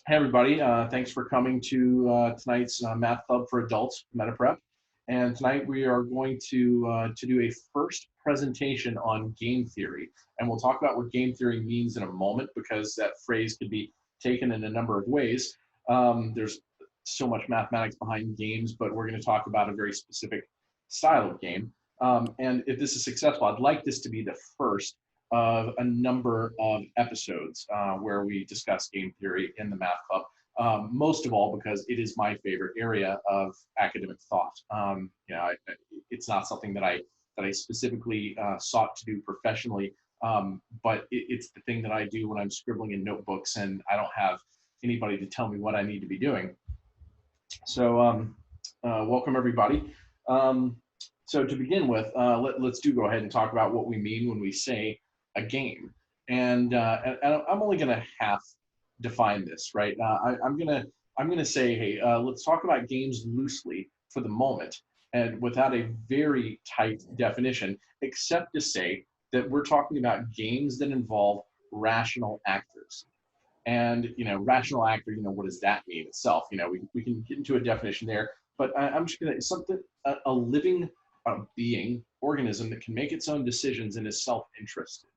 Hey everybody, thanks for coming to tonight's Math Club for Adults, MetaPrep. And tonight we are going to do a first presentation on game theory. And we'll talk about what game theory means in a moment because that phrase could be taken in a number of ways. There's so much mathematics behind games, but we're going to talk about a very specific style of game. And if this is successful, I'd like this to be the first of a number of episodes where we discuss game theory in the Math Club. Most of all because it is my favorite area of academic thought. It's not something that I specifically sought to do professionally, but it's the thing that I do when I'm scribbling in notebooks and I don't have anybody to tell me what I need to be doing. So welcome everybody. So to begin with, let's go ahead and talk about what we mean when we say a game. And I'm only going to half define this, right? I'm going to say, hey, let's talk about games loosely for the moment and without a very tight definition, except to say that we're talking about games that involve rational actors. And, rational actor, what does that mean itself? We can get into a definition there, but I'm just going to, a living being, organism that can make its own decisions and is self-interested.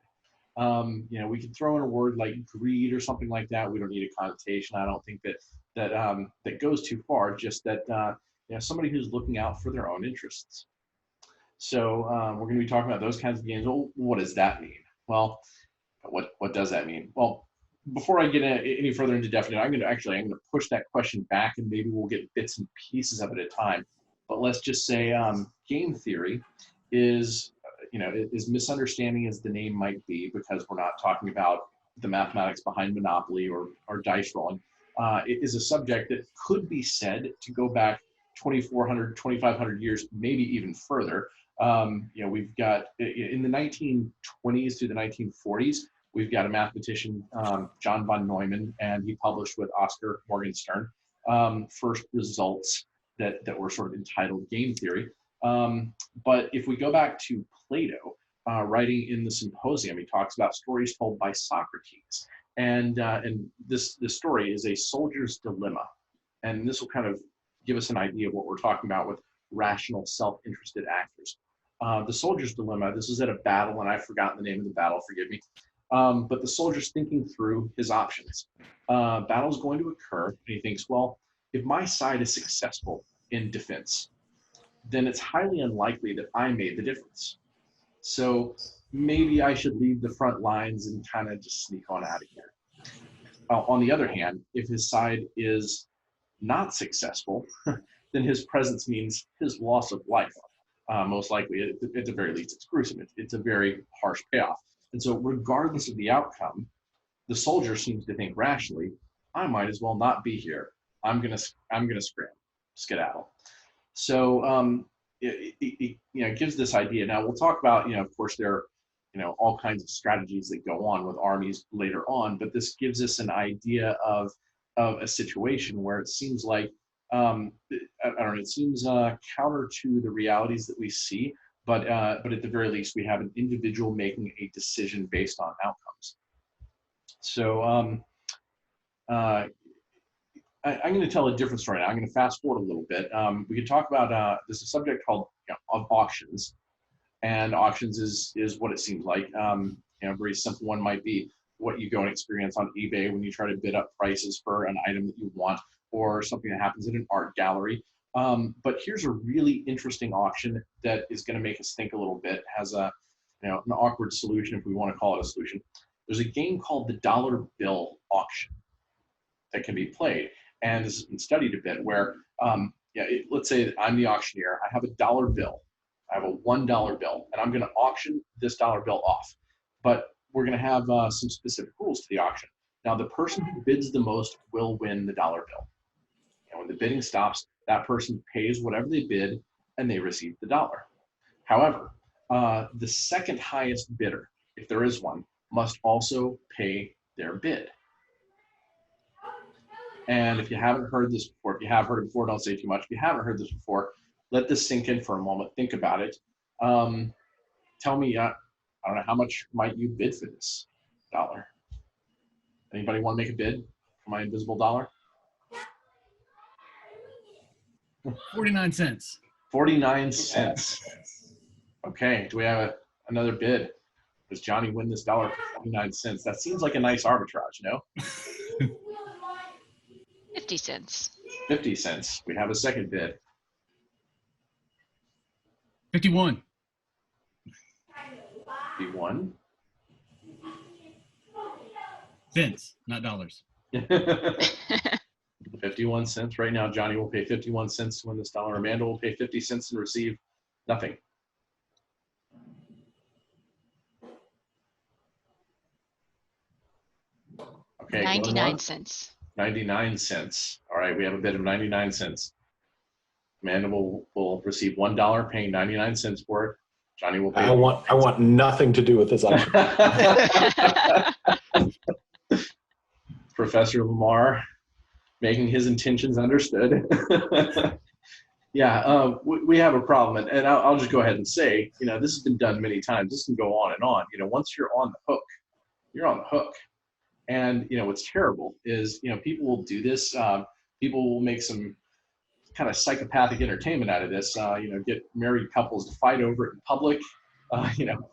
We could throw in a word like greed or something like that. We don't need a connotation. I don't think that goes too far. Just that somebody who's looking out for their own interests. So we're going to be talking about those kinds of games. Well, what does that mean? Well, what does that mean? Well, before I get any further into definition, I'm going to push that question back, and maybe we'll get bits and pieces of it at a time. But let's just say game theory is as misunderstanding as the name might be, because we're not talking about the mathematics behind Monopoly or dice rolling. It is a subject that could be said to go back 2,400, 2,500 years, maybe even further. We've got in the 1920s through the 1940s, we've got a mathematician, John von Neumann, and he published with Oscar Morgenstern first results that were sort of entitled game theory. But if we go back to Plato, writing in the Symposium, he talks about stories told by Socrates. And this story is a soldier's dilemma. And this will kind of give us an idea of what we're talking about with rational, self-interested actors. The soldier's dilemma, this is at a battle, and I've forgotten the name of the battle, forgive me. But the soldier's thinking through his options. Battle's going to occur, and he thinks, well, if my side is successful in defense, then it's highly unlikely that I made the difference. So maybe I should leave the front lines and kind of just sneak on out of here. On the other hand, if his side is not successful, then his presence means his loss of life. Most likely, at the very least, it's gruesome. It's a very harsh payoff. And so regardless of the outcome, the soldier seems to think rationally, I might as well not be here. I'm gonna scram, skedaddle. So it gives this idea. Now we'll talk about, of course, there are, all kinds of strategies that go on with armies later on, but this gives us an idea of a situation where it seems like, I don't know, it seems counter to the realities that we see, but at the very least, we have an individual making a decision based on outcomes. So I'm going to tell a different story now. I'm going to fast forward a little bit. We could talk about this is a subject called of auctions, and auctions is what it seems like. A very simple one might be what you go and experience on eBay when you try to bid up prices for an item that you want, or something that happens in an art gallery. But here's a really interesting auction that is going to make us think a little bit. Has an awkward solution, if we want to call it a solution. There's a game called the dollar bill auction that can be played. And this has been studied a bit where, let's say that I'm the auctioneer. I have a dollar bill. I have a $1 bill, and I'm going to auction this dollar bill off. But we're going to have some specific rules to the auction. Now, the person who bids the most will win the dollar bill. When the bidding stops, that person pays whatever they bid, and they receive the dollar. However, the second highest bidder, if there is one, must also pay their bid. And if you haven't heard this before, if you have heard it before, don't say too much. If you haven't heard this before, let this sink in for a moment. Think about it. Tell me, I don't know, how much might you bid for this dollar? Anybody want to make a bid? my invisible dollar? 49 cents. 49 cents. Okay, do we have another bid? Does Johnny win this dollar for 49 cents? That seems like a nice arbitrage, no? 50 cents. 50 cents. We have a second bid. 51. 51. Cents, not dollars. 51 cents right now. Johnny will pay 51 cents to win this dollar. Amanda will pay 50 cents and receive nothing. Okay, 99 cents. 99 cents. All right, we have a bid of 99 cents. Amanda will receive $1, paying 99 cents for it. Johnny will pay. I want nothing to do with this option. Professor Lamar making his intentions understood. Yeah, we have a problem, and I'll just go ahead and say, you know, this has been done many times. This can go on and on. You know, once you're on the hook, you're on the hook. And you know what's terrible is, you know, people will do this. People will make some kind of psychopathic entertainment out of this. You know, get married couples to fight over it in public. You know,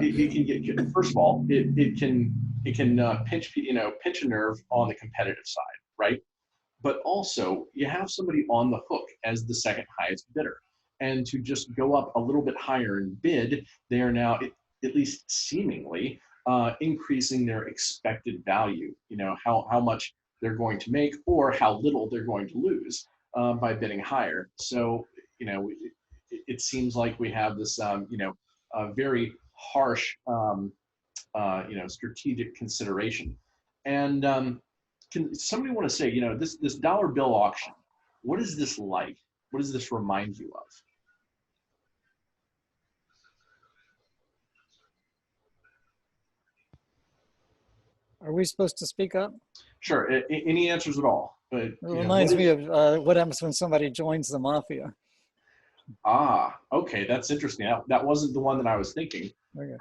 it can get. First of all, it can pinch a nerve on the competitive side, right? But also, you have somebody on the hook as the second highest bidder, and to just go up a little bit higher in bid, they are now, at least seemingly, increasing their expected value. You know, how much they're going to make or how little they're going to lose by bidding higher. So, you know, it seems like we have this, you know, a very harsh, you know, strategic consideration. And can somebody want to say, you know, this dollar bill auction, what is this like? What does this remind you of? Are we supposed to speak up? Sure. Any answers at all? But It reminds me of what happens when somebody joins the mafia. Ah, okay, that's interesting. That wasn't the one that I was thinking. Okay.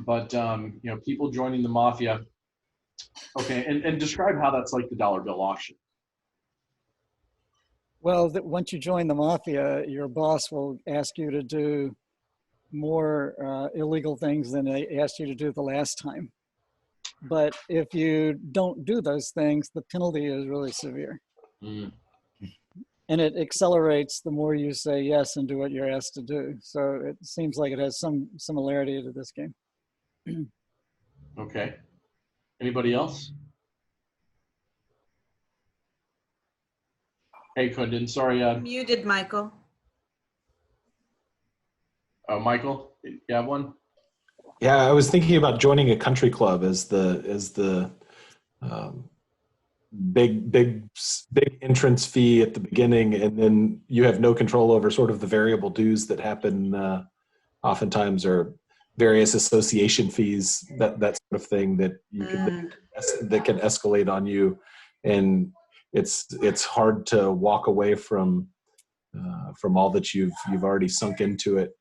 But you know, people joining the mafia. Okay, and describe how that's like the dollar bill auction. Well, once you join the mafia, your boss will ask you to do more illegal things than they asked you to do the last time. But if you don't do those things, the penalty is really severe. Mm. And it accelerates the more you say yes and do what you're asked to do. So it seems like it has some similarity to this game. Okay. Anybody else? Hey, Kundin, sorry. Muted, Michael. Oh, Michael, you have one? Yeah, I was thinking about joining a country club as the big entrance fee at the beginning, and then you have no control over sort of the variable dues that happen oftentimes, or various association fees, that sort of thing that you can that can escalate on you, and it's hard to walk away from all that you've already sunk into it.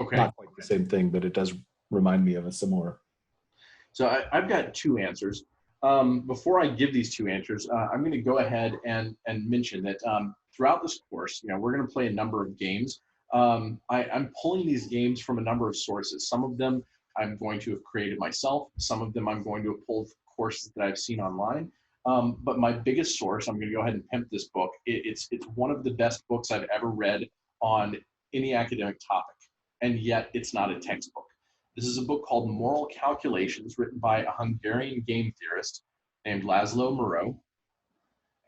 Okay. Not quite the same thing, but it does remind me of a similar. So I've got two answers. Before I give these two answers, I'm going to go ahead and mention that throughout this course, you know, we're going to play a number of games. I'm pulling these games from a number of sources. Some of them I'm going to have created myself. Some of them I'm going to have pulled courses that I've seen online. But my biggest source, I'm going to go ahead and pimp this book. It's one of the best books I've ever read on any academic topic, and yet it's not a textbook. This is a book called Moral Calculations, written by a Hungarian game theorist named Laszlo Moreau.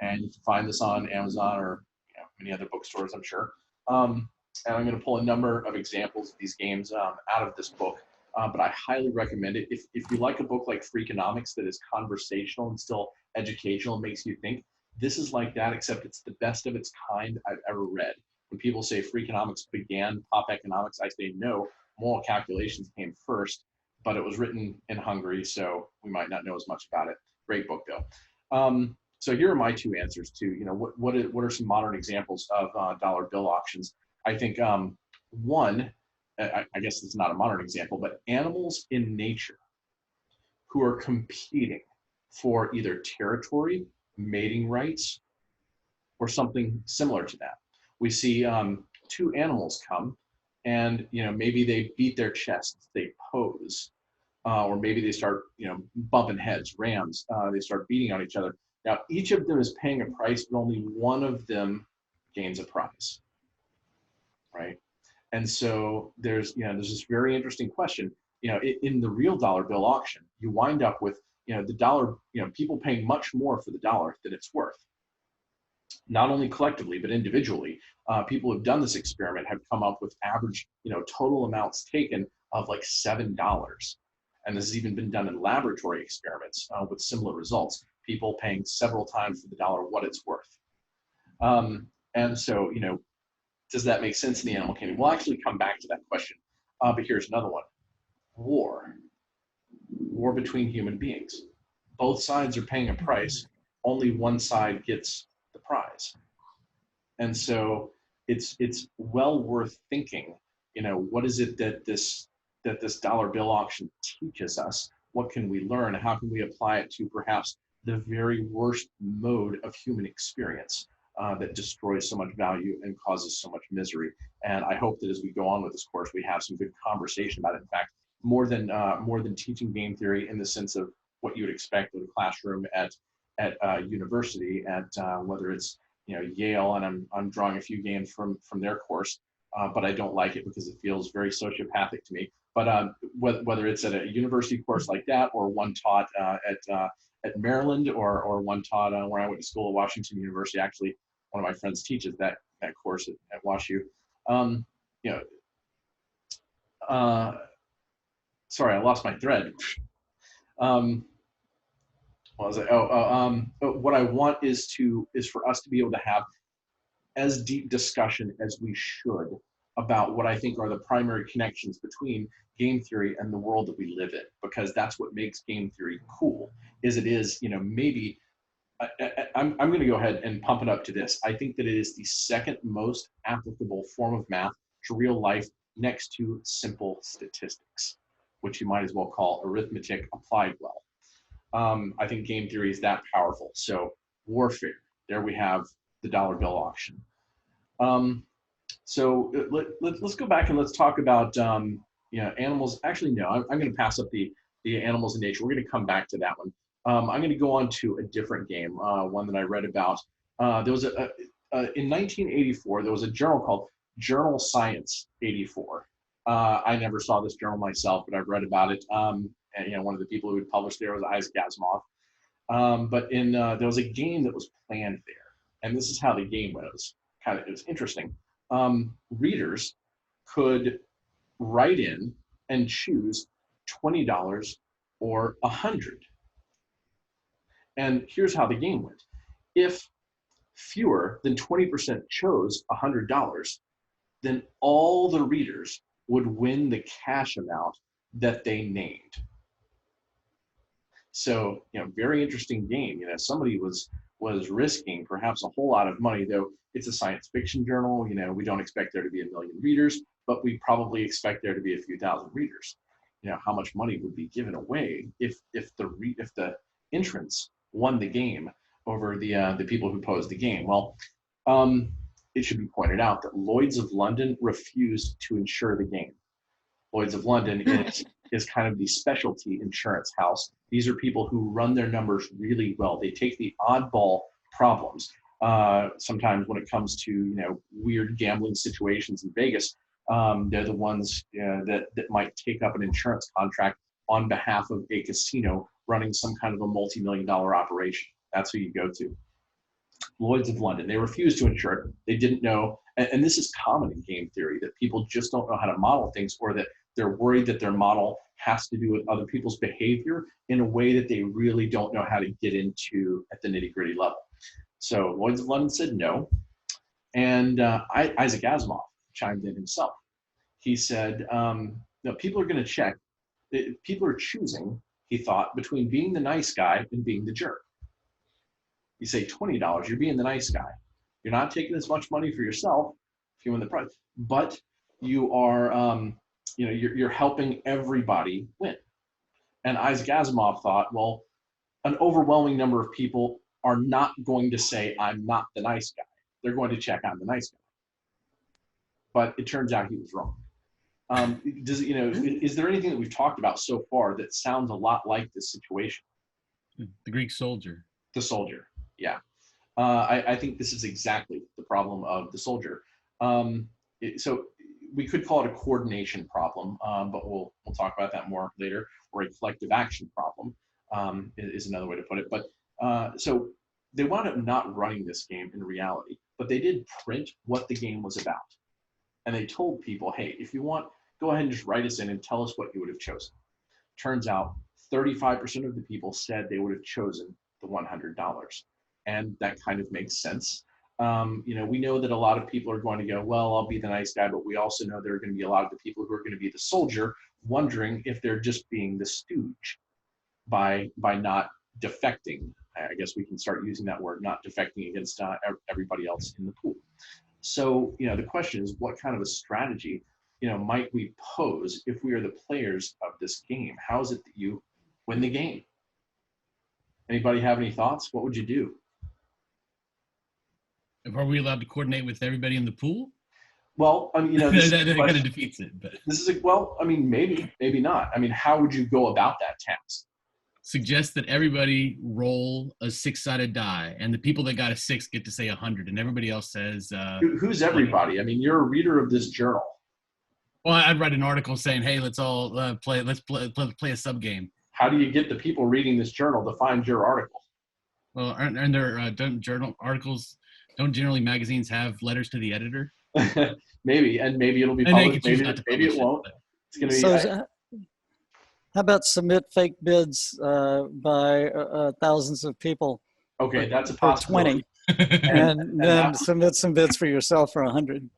And you can find this on Amazon or, you know, many other bookstores, I'm sure. And I'm going to pull a number of examples of these games out of this book. But I highly recommend it. If you like a book like Freakonomics that is conversational and still educational and makes you think, this is like that, except it's the best of its kind I've ever read. When people say Freakonomics began pop economics, I say no. Moral Calculations came first, but it was written in Hungary, so we might not know as much about it. Great book, though. So here are my two answers to, you know, what are some modern examples of dollar bill auctions. I think one, I guess it's not a modern example, but animals in nature who are competing for either territory, mating rights, or something similar to that. We see two animals come, and maybe they beat their chests, they pose, or maybe they start bumping heads. Rams, they start beating on each other. Now each of them is paying a price, but only one of them gains a prize, right? And so there's this very interesting question. In the real dollar bill auction, you wind up with the dollar, people paying much more for the dollar than it's worth. Not only collectively, but individually. People who have done this experiment have come up with average, total amounts taken of like $7. And this has even been done in laboratory experiments with similar results. People paying several times for the dollar what it's worth. And so, does that make sense in the animal kingdom? We'll actually come back to that question. But here's another one. War between human beings. Both sides are paying a price. Only one side gets the prize. And so it's well worth thinking, what is it that this dollar bill auction teaches us? What can we learn? How can we apply it to perhaps the very worst mode of human experience that destroys so much value and causes so much misery? And I hope that as we go on with this course, we have some good conversation about it. In fact, more than teaching game theory in the sense of what you would expect in a classroom at university, at whether it's Yale, and I'm drawing a few games from their course, but I don't like it because it feels very sociopathic to me. But whether it's at a university course like that, or one taught at Maryland, or one taught when I went to school at Washington University. Actually, one of my friends teaches that course at WashU. Sorry, I lost my thread. What was it? What I want is for us to be able to have as deep discussion as we should about what I think are the primary connections between game theory and the world that we live in, because that's what makes game theory cool. Maybe I'm going to go ahead and pump it up to this. I think that it is the second most applicable form of math to real life, next to simple statistics, which you might as well call arithmetic applied well. I think game theory is that powerful. So warfare, there we have the dollar bill auction. So let's go back and let's talk about animals. Actually, no, I'm going to pass up the animals in nature. We're going to come back to that one. I'm going to go on to a different game, one that I read about. There was in 1984, there was a journal called Journal Science 84. I never saw this journal myself, but I've read about it. And one of the people who had published there was Isaac Asimov. But there was a game that was planned there, and this is how the game went. It was interesting. Readers could write in and choose $20 or $100. And here's how the game went. If fewer than 20% chose $100, then all the readers would win the cash amount that they named. So, very interesting game. Somebody was risking perhaps a whole lot of money, though it's a science fiction journal. We don't expect there to be 1 million readers, but we probably expect there to be a few thousand readers. How much money would be given away if the entrants won the game over the people who posed the game? Well, it should be pointed out that Lloyd's of London refused to insure the game. Lloyd's of London is kind of the specialty insurance house. These are people who run their numbers really well. They take the oddball problems. Sometimes when it comes to weird gambling situations in Vegas, they're the ones that might take up an insurance contract on behalf of a casino running some kind of a multi-million-dollar operation. That's who you go to. Lloyd's of London. They refused to insure it. They didn't know, and this is common in game theory, that people just don't know how to model things, or that they're worried that their model has to do with other people's behavior in a way that they really don't know how to get into at the nitty-gritty level. So Lloyd's of London said no, and Isaac Asimov chimed in himself. He said, no, people are going to check. People are choosing, he thought, between being the nice guy and being the jerk. You say $20, you're being the nice guy. You're not taking as much money for yourself if you win the prize, but you are, you're helping everybody win. And Isaac Asimov thought, well, an overwhelming number of people are not going to say, I'm not the nice guy. They're going to check I'm the nice guy. But it turns out he was wrong. Is there anything that we've talked about so far that sounds a lot like this situation? The Greek soldier. The soldier, yeah. I think this is exactly the problem of the soldier. So we could call it a coordination problem, but we'll talk about that more later, or a collective action problem is another way to put it. But so they wound up not running this game in reality, but they did print what the game was about. And they told people, hey, if you want, go ahead and just write us in and tell us what you would have chosen. Turns out 35% of the people said they would have chosen the $100. And that kind of makes sense. We know that a lot of people are going to go, well, I'll be the nice guy, but we also know there are going to be a lot of the people who are going to be the soldier, wondering if they're just being the stooge by not defecting. I guess we can start using that word, not defecting against everybody else in the pool. So, the question is, what kind of a strategy, might we pose if we are the players of this game? How is it that you win the game? Anybody have any thoughts? What would you do? Are we allowed to coordinate with everybody in the pool? Well, that kind of defeats it. But this is maybe not. How would you go about that task? Suggest that everybody roll a 6-sided die, and the people that got a 6 get to say 100, and everybody else says. Who's everybody? You're a reader of this journal. Well, I'd write an article saying, "Hey, let's all play a sub game." How do you get the people reading this journal to find your article? Well, aren't there journal articles? Don't generally magazines have letters to the editor? Maybe it'll be published. Maybe it won't. It's going to be. How about submit fake bids by thousands of people? Okay, that's a possibility. 20, and then submit some bids for yourself for 100.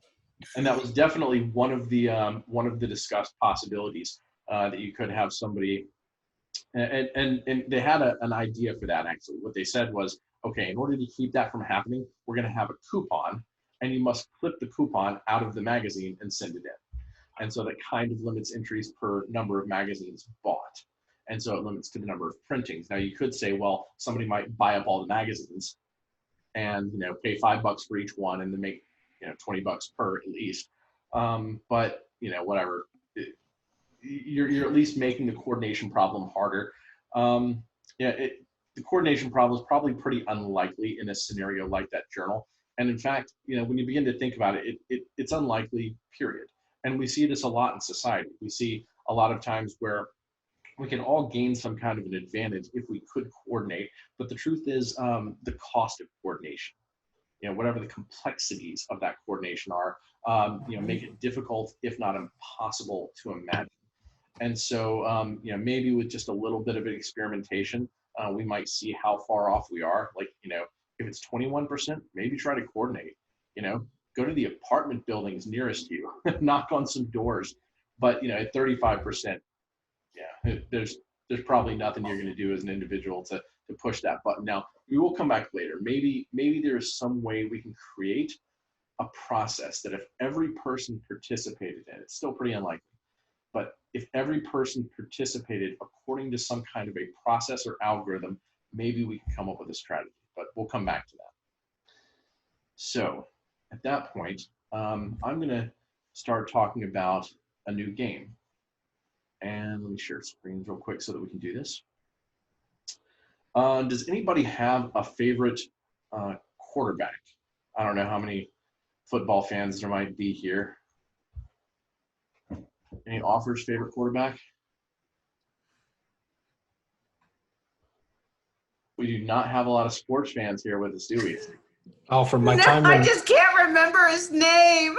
And that was definitely one of the discussed possibilities that you could have somebody. And they had an idea for that, actually. What they said was, okay, in order to keep that from happening, we're going to have a coupon, and you must clip the coupon out of the magazine and send it in. And so that kind of limits entries per number of magazines bought. And so it limits to the number of printings. Now you could say, well, somebody might buy up all the magazines and, pay $5 for each one and then make, $20 per at least. But, whatever. You're at least making the coordination problem harder. The coordination problem is probably pretty unlikely in a scenario like that journal. And in fact, when you begin to think about it, it's unlikely, period. And we see this a lot in society. We see a lot of times where we can all gain some kind of an advantage if we could coordinate. But the truth is the cost of coordination, whatever the complexities of that coordination are, make it difficult, if not impossible to imagine. And so, maybe with just a little bit of experimentation, we might see how far off we are. Like, if it's 21%, maybe try to coordinate, go to the apartment buildings nearest you, knock on some doors. But, at 35%, there's probably nothing you're going to do as an individual to push that button. Now, we will come back later. Maybe there's some way we can create a process that if every person participated in, it's still pretty unlikely, but if every person participated according to some kind of a process or algorithm, maybe we can come up with a strategy, but we'll come back to that. So at that point, I'm going to start talking about a new game. And let me share screens real quick so that we can do this. Does anybody have a favorite quarterback? I don't know how many football fans there might be here. Any offers favorite quarterback? We do not have a lot of sports fans here with us, do we? Oh, from my time I just can't remember his name.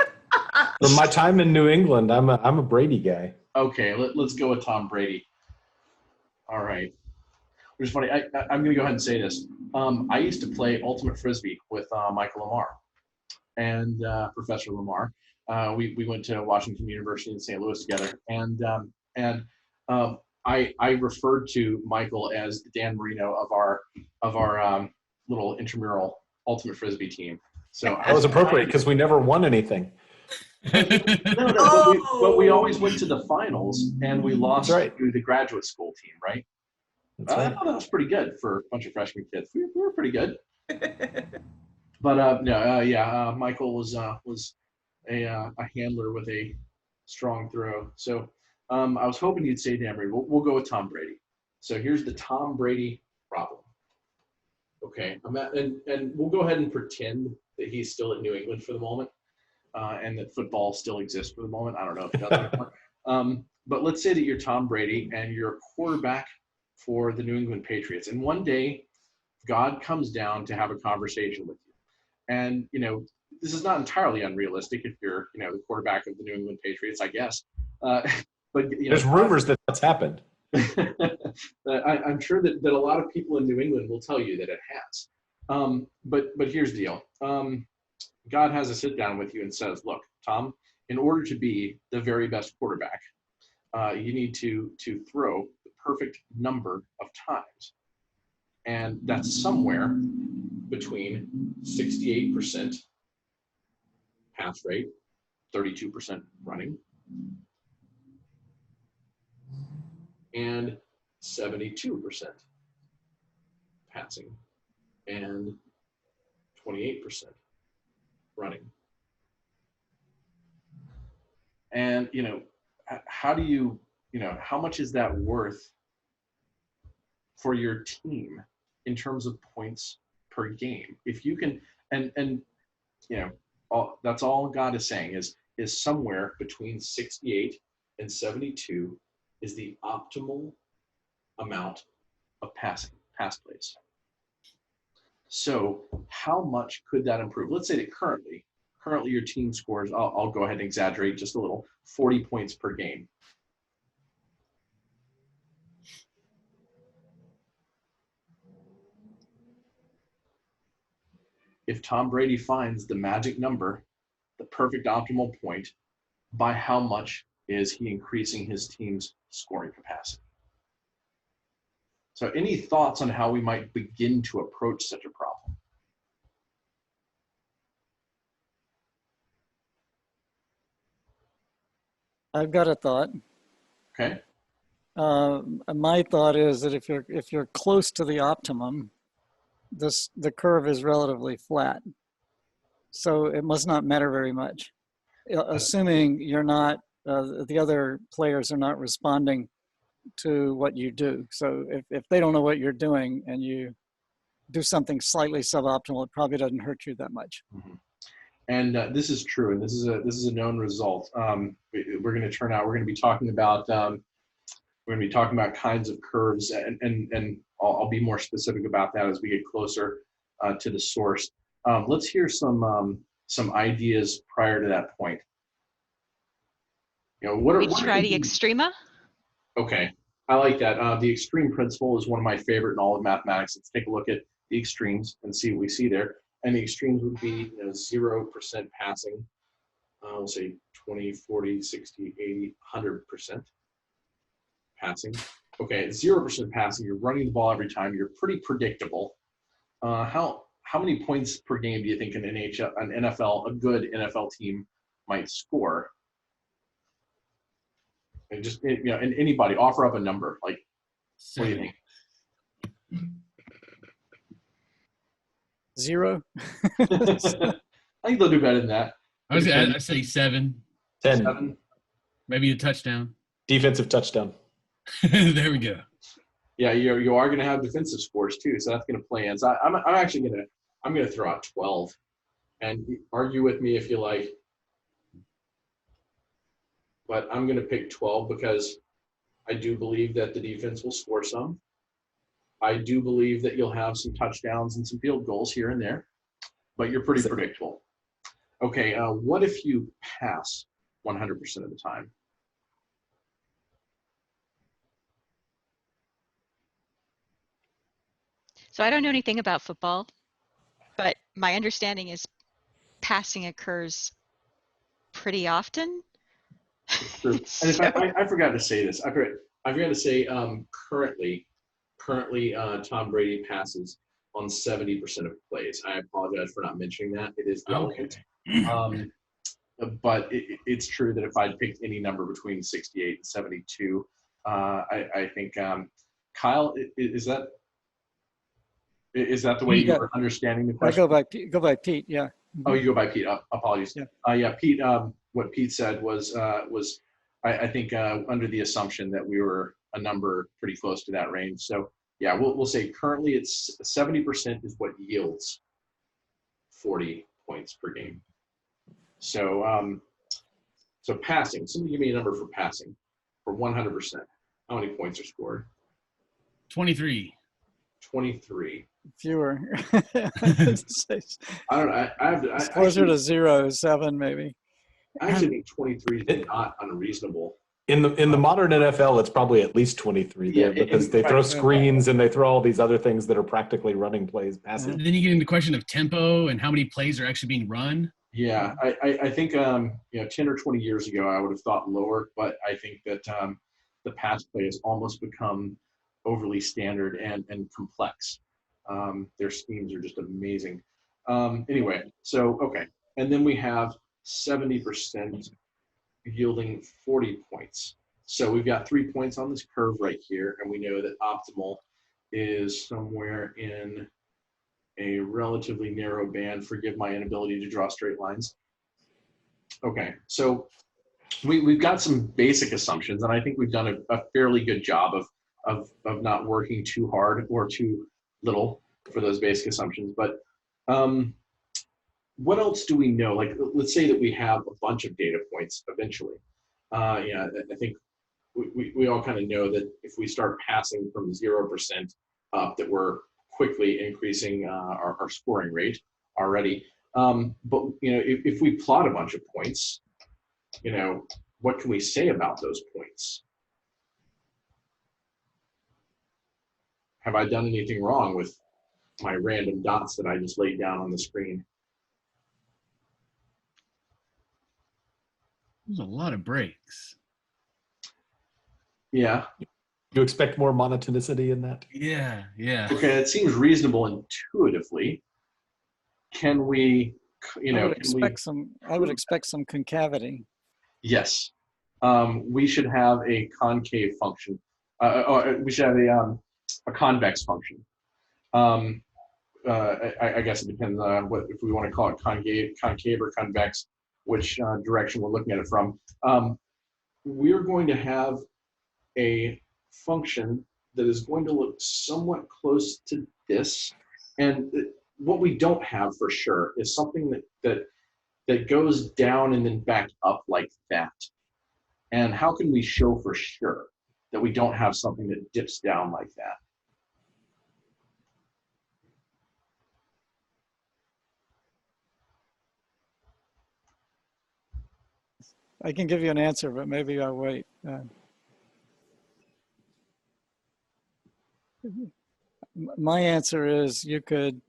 From my time in New England, I'm a Brady guy. Okay, let's go with Tom Brady. All right. Which is funny. I'm going to go ahead and say this. I used to play Ultimate Frisbee with Michael Lamar and Professor Lamar. We went to Washington University in St. Louis together, and I referred to Michael as Dan Marino of our little intramural Ultimate Frisbee team. So that was appropriate because we never won anything. But we always went to the finals, and we lost to the graduate school team, right? That's I right. thought that was pretty good for a bunch of freshman kids. We were pretty good. But Michael was a handler with a strong throw. So I was hoping you'd say Dan Brady. We'll go with Tom Brady. So here's the Tom Brady problem. Okay, and we'll go ahead and pretend that he's still at New England for the moment, and that football still exists for the moment. I don't know if it does anymore. But let's say that you're Tom Brady and you're a quarterback for the New England Patriots, and one day God comes down to have a conversation with you. And, this is not entirely unrealistic if you're, the quarterback of the New England Patriots, I guess. But, There's rumors that that's happened. I'm sure that a lot of people in New England will tell you that it has. But here's the deal. God has a sit down with you and says, look, Tom, in order to be the very best quarterback, you need to throw the perfect number of times. And that's somewhere between 68% pass rate, 32% running, and 72% passing, and 28% running. And, how do you, how much is that worth for your team in terms of points per game? If you can, and that's all God is saying is somewhere between 68 and 72 is the optimal amount of pass plays. So how much could that improve? Let's say that currently your team scores, I'll go ahead and exaggerate just a little, 40 points per game. If Tom Brady finds the magic number, the perfect optimal point, by how much is he increasing his team's scoring capacity? So any thoughts on how we might begin to approach such a problem? I've got a thought. Okay. My thought is that if you're close to the optimum, the curve is relatively flat, so it must not matter very much, assuming you're not the other players are not responding to what you do. So if they don't know what you're doing and you do something slightly suboptimal, it probably doesn't hurt you that much. Mm-hmm. And this is true, and this is a known result. We're going to be talking about kinds of curves, and I'll be more specific about that as we get closer to the source. Let's hear some ideas prior to that point. We try the extrema. Okay, I like that. The extreme principle is one of my favorite in all of mathematics. Let's take a look at the extremes and see what we see there. And the extremes would be 0% passing, we'll say 20, 40, 60, 80, 100% passing. Okay, 0% passing, you're running the ball every time, you're pretty predictable. How many points per game do you think a good NFL team might score? And just, and anybody, offer up a number. Like, what do you think? 0. I think they'll do better than that. I'd say 7. 10. 7. Maybe a touchdown. Defensive touchdown. There we go. Yeah, you are going to have defensive scores too, so that's going to play in. So I'm actually going to throw out 12, and argue with me if you like. But I'm going to pick 12 because I do believe that the defense will score some. I do believe that you'll have some touchdowns and some field goals here and there, but you're pretty predictable. Okay, what if you pass 100% of the time? So I don't know anything about football, but my understanding is passing occurs pretty often. True. And if I forgot to say this. I forgot to say currently Tom Brady passes on 70% of plays. I apologize for not mentioning that. It is relevant. Okay. But it's true that if I'd picked any number between 68 and 72, I think Kyle, is that the way you Yeah. were understanding the I question? go by Pete. Yeah. Oh, you go by Pete. Apologies. Yeah. Yeah, Pete. What Pete said was I think under the assumption that we were a number pretty close to that range. So yeah, we'll say currently it's 70% is what yields 40 points per game. So so passing. Somebody give me a number for passing for 100%. How many points are scored? 23. 23. Fewer. I don't know. It's closer to 0, 7 maybe. I actually think 23 is not unreasonable. In the modern NFL, it's probably at least 23 there because they throw screens and they throw all these other things that are practically running plays, passing. Then you get into the question of tempo and how many plays are actually being run. Yeah, I think 10 or 20 years ago I would have thought lower, but I think that the pass play has almost become overly standard and complex. Their schemes are just amazing. Anyway, so okay, and then we have 70% yielding 40 points. So we've got 3 points on this curve right here, and we know that optimal is somewhere in a relatively narrow band. Forgive my inability to draw straight lines. Okay, so we've got some basic assumptions, and I think we've done a fairly good job of not working too hard or too little for those basic assumptions. But what else do we know? Like, let's say that we have a bunch of data points eventually. I think we all kind of know that if we start passing from 0% up, that we're quickly increasing our scoring rate already. But if we plot a bunch of points, what can we say about those points? Have I done anything wrong with my random dots that I just laid down on the screen? There's a lot of breaks. Yeah. You expect more monotonicity in that? Yeah. Okay, it seems reasonable intuitively. Can we, I would expect some concavity. Yes. We should have a concave function. We should have a convex function. I guess it depends on if we want to call it concave or convex, which direction we're looking at it from. We're going to have a function that is going to look somewhat close to this. And what we don't have for sure is something that goes down and then back up like that. And how can we show for sure that we don't have something that dips down like that? I can give you an answer, but maybe I'll wait. My answer is you could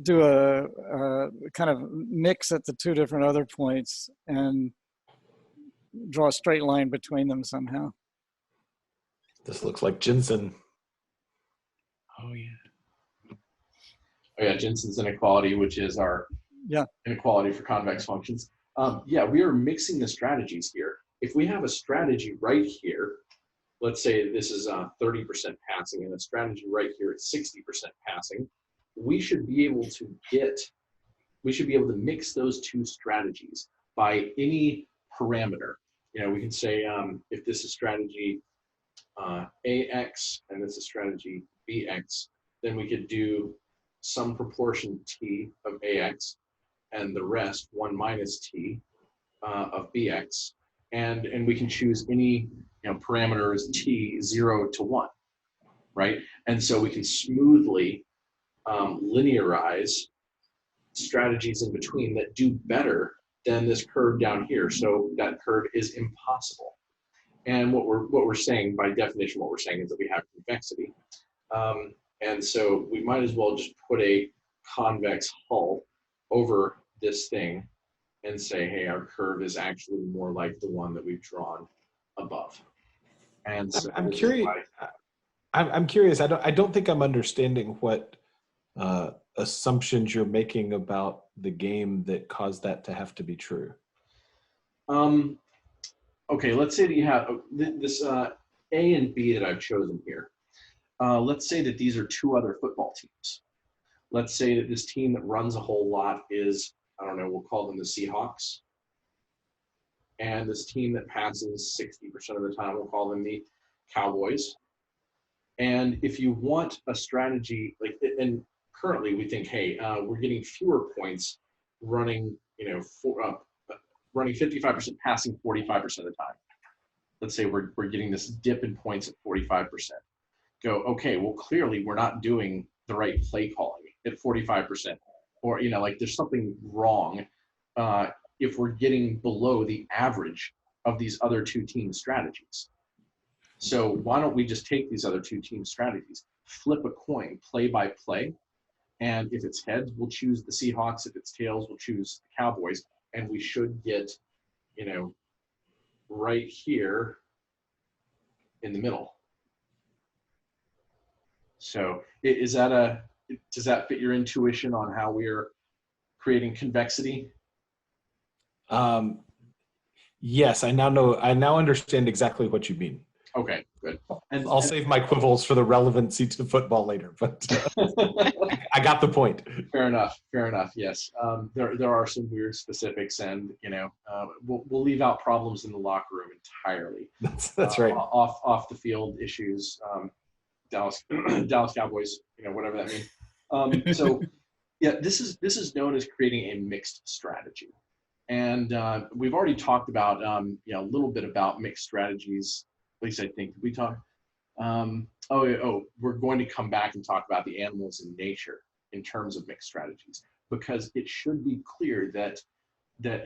do a kind of mix at the two different other points and draw a straight line between them somehow. This looks like Jensen. Oh yeah. Oh yeah, Jensen's inequality, which is our inequality for convex functions. We are mixing the strategies here. If we have a strategy right here, let's say this is 30% passing and a strategy right here at 60% passing, we should be able to mix those two strategies by any parameter. We can say if this is strategy AX and this is strategy BX, then we could do some proportion T of AX and the rest 1 minus T of BX. And we can choose any parameters T 0 to 1, right? And so we can smoothly linearize strategies in between that do better than this curve down here. So that curve is impossible. And what we're saying, by definition, what we're saying is that we have convexity. And so we might as well just put a convex hull over this thing and say, hey, our curve is actually more like the one that we've drawn above. And so I'm curious. I'm curious. I don't think I'm understanding what assumptions you're making about the game that caused that to have to be true. Okay, let's say that you have this A and B that I've chosen here. let's say that these are two other football teams. Let's say that this team that runs a whole lot is, I don't know, we'll call them the Seahawks. And this team that passes 60% of the time, we'll call them the Cowboys. And if you want a strategy, like, and currently we think, hey, we're getting fewer points running, running 55%, passing 45% of the time. Let's say we're getting this dip in points at 45%. Go, okay, well, clearly we're not doing the right play calling at 45%. Or, like there's something wrong if we're getting below the average of these other two team strategies. So why don't we just take these other two team strategies, flip a coin play by play, and if it's heads, we'll choose the Seahawks. If it's tails, we'll choose the Cowboys, and we should get, right here in the middle. So does that fit your intuition on how we're creating convexity? Yes, I now understand exactly what you mean. Okay, good. And I'll save my quibbles for the relevancy to football later, but I got the point. Fair enough. Yes, there are some weird specifics, and we'll leave out problems in the locker room entirely. That's right. Off the field issues, Dallas Cowboys, whatever that means. So yeah, this is known as creating a mixed strategy, and we've already talked about a little bit about mixed strategies. At least I think we talked. We're going to come back and talk about the animals in nature in terms of mixed strategies, because it should be clear that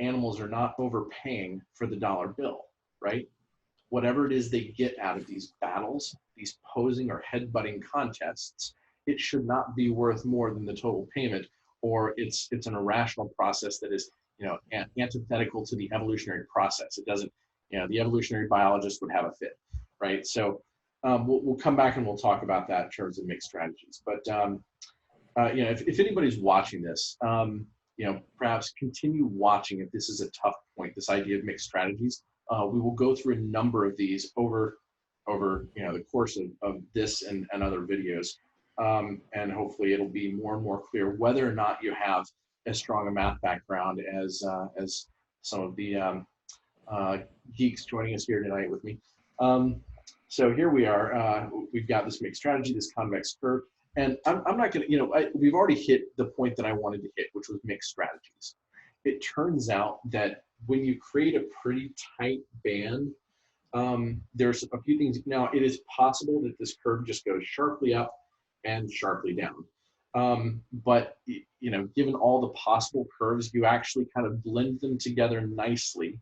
animals are not overpaying for the dollar bill, right? Whatever it is they get out of these battles, these posing or headbutting contests, it should not be worth more than the total payment, or it's an irrational process that is antithetical to the evolutionary process. It doesn't, the evolutionary biologist would have a fit, right? So we'll come back and we'll talk about that in terms of mixed strategies. But if anybody's watching this, perhaps continue watching if this is a tough point, this idea of mixed strategies. We will go through a number of these over the course of this and other videos, and hopefully it'll be more and more clear whether or not you have as strong a math background as some of the geeks joining us here tonight with me. So here we are. We've got this mixed strategy, this convex curve, and I'm not going to, we've already hit the point that I wanted to hit, which was mixed strategies. It turns out that when you create a pretty tight band, there's a few things. Now, it is possible that this curve just goes sharply up and sharply down. But, given all the possible curves, you actually kind of blend them together nicely,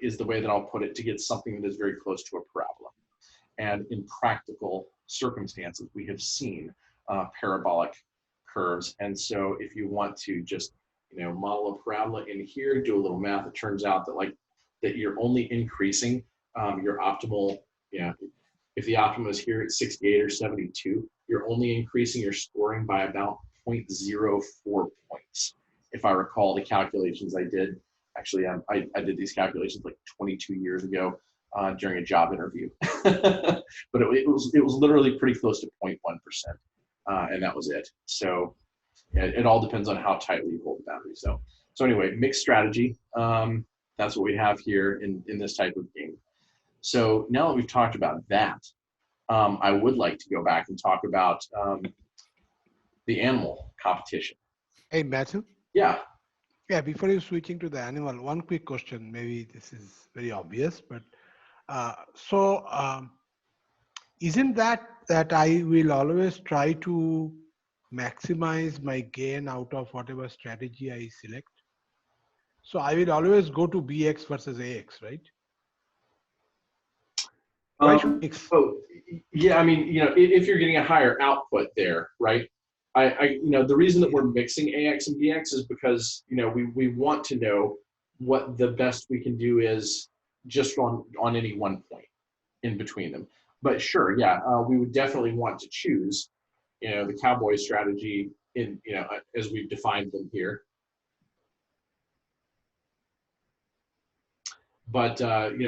is the way that I'll put it, to get something that is very close to a parabola. And in practical circumstances, we have seen parabolic curves. And so if you want to just, model a parabola in here, do a little math, it turns out that you're only increasing your optimal, if the optimum is here at 68 or 72, you're only increasing your scoring by about 0.04 points. If I recall the calculations I did, actually, I did these calculations like 22 years ago during a job interview, but it was literally pretty close to 0.1%, and that was it. So it all depends on how tightly you hold the boundary. So anyway, mixed strategy. That's what we have here in this type of game. So now that we've talked about that, I would like to go back and talk about the animal competition. Hey, Matthew? Yeah. Yeah, before you switching to the animal, one quick question. Maybe this is very obvious, but isn't that I will always try to maximize my gain out of whatever strategy I select? So I will always go to BX versus AX, right? Yeah, I mean, if you're getting a higher output there, right? The reason that we're mixing AX and BX is because, we want to know what the best we can do is just on any one point in between them. But sure, yeah, we would definitely want to choose, the cowboy strategy in, as we've defined them here. But,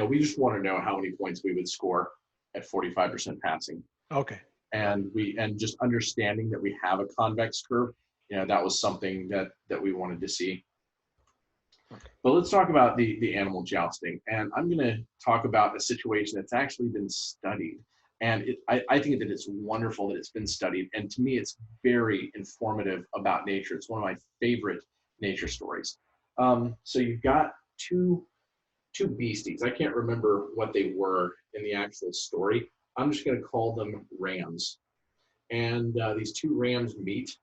we just want to know how many points we would score at 45% passing. Okay. and just understanding that we have a convex curve, that was something that we wanted to see. But let's talk about the animal jousting, and I'm going to talk about a situation that's actually been studied, and I think that it's wonderful that it's been studied, and to me it's very informative about nature. It's one of my favorite nature stories. So you've got two beasties. I can't remember what they were in the actual story. I'm just going to call them rams. And these two rams meet,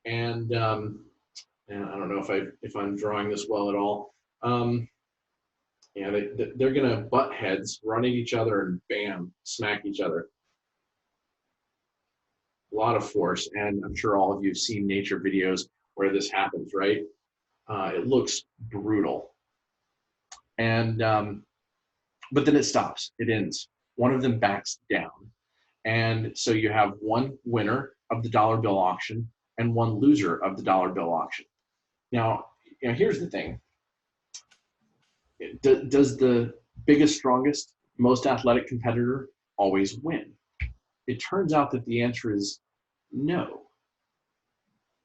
and I don't know if I'm drawing this well at all. They're going to butt heads, run at each other, and bam, smack each other. A lot of force, and I'm sure all of you have seen nature videos where this happens, right? It looks brutal. And but then it stops. It ends. One of them backs down. And so you have one winner of the dollar bill auction and one loser of the dollar bill auction. Now, here's the thing. Does the biggest, strongest, most athletic competitor always win? It turns out that the answer is no.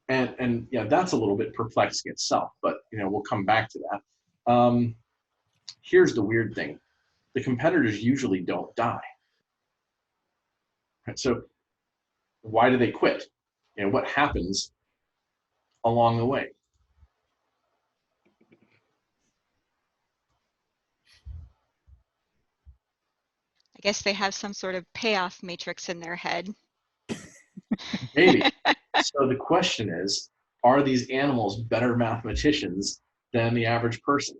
And that's a little bit perplexing itself, but we'll come back to that. Here's the weird thing. The competitors usually don't die. So why do they quit? What happens along the way? I guess they have some sort of payoff matrix in their head. Maybe. So the question is, are these animals better mathematicians than the average person?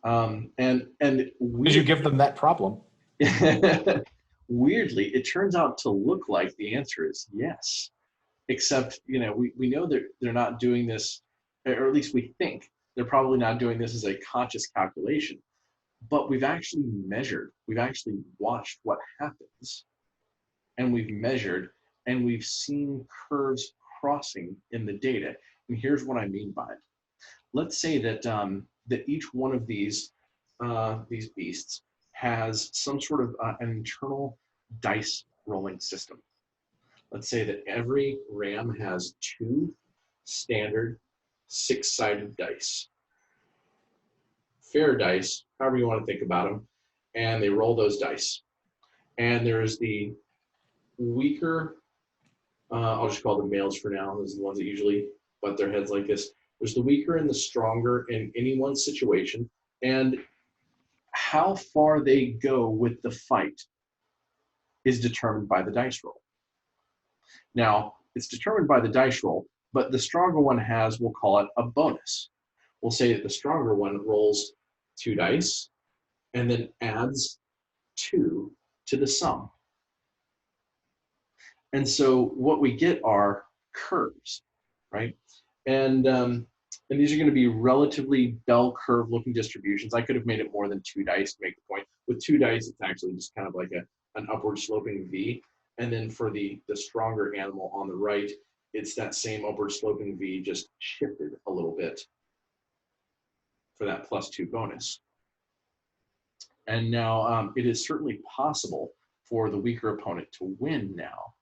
And Did you give them that problem? Weirdly, it turns out to look like the answer is yes. Except, we know that they're not doing this, or at least we think they're probably not doing this as a conscious calculation. But we've actually measured, we've actually watched what happens, and we've measured, and we've seen curves crossing in the data. And here's what I mean by it. Let's say that that each one of these beasts has some sort of an internal dice rolling system. Let's say that every ram has 2 standard 6-sided dice. Fair dice, however you want to think about them, and they roll those dice. And there's the weaker, I'll just call them males for now, those are the ones that usually butt their heads like this. There's the weaker and the stronger in any one situation, and how far they go with the fight is determined by the dice roll. Now, it's determined by the dice roll, but the stronger one has, we'll call it a bonus. We'll say that the stronger one rolls 2 dice and then adds 2 to the sum. And so what we get are curves, right? And these are going to be relatively bell curve looking distributions. I could have made it more than 2 dice to make the point. With 2 dice, it's actually just kind of like an upward sloping V. And then for the stronger animal on the right, it's that same upward sloping V just shifted a little bit for that +2 bonus. And now it is certainly possible for the weaker opponent to win now,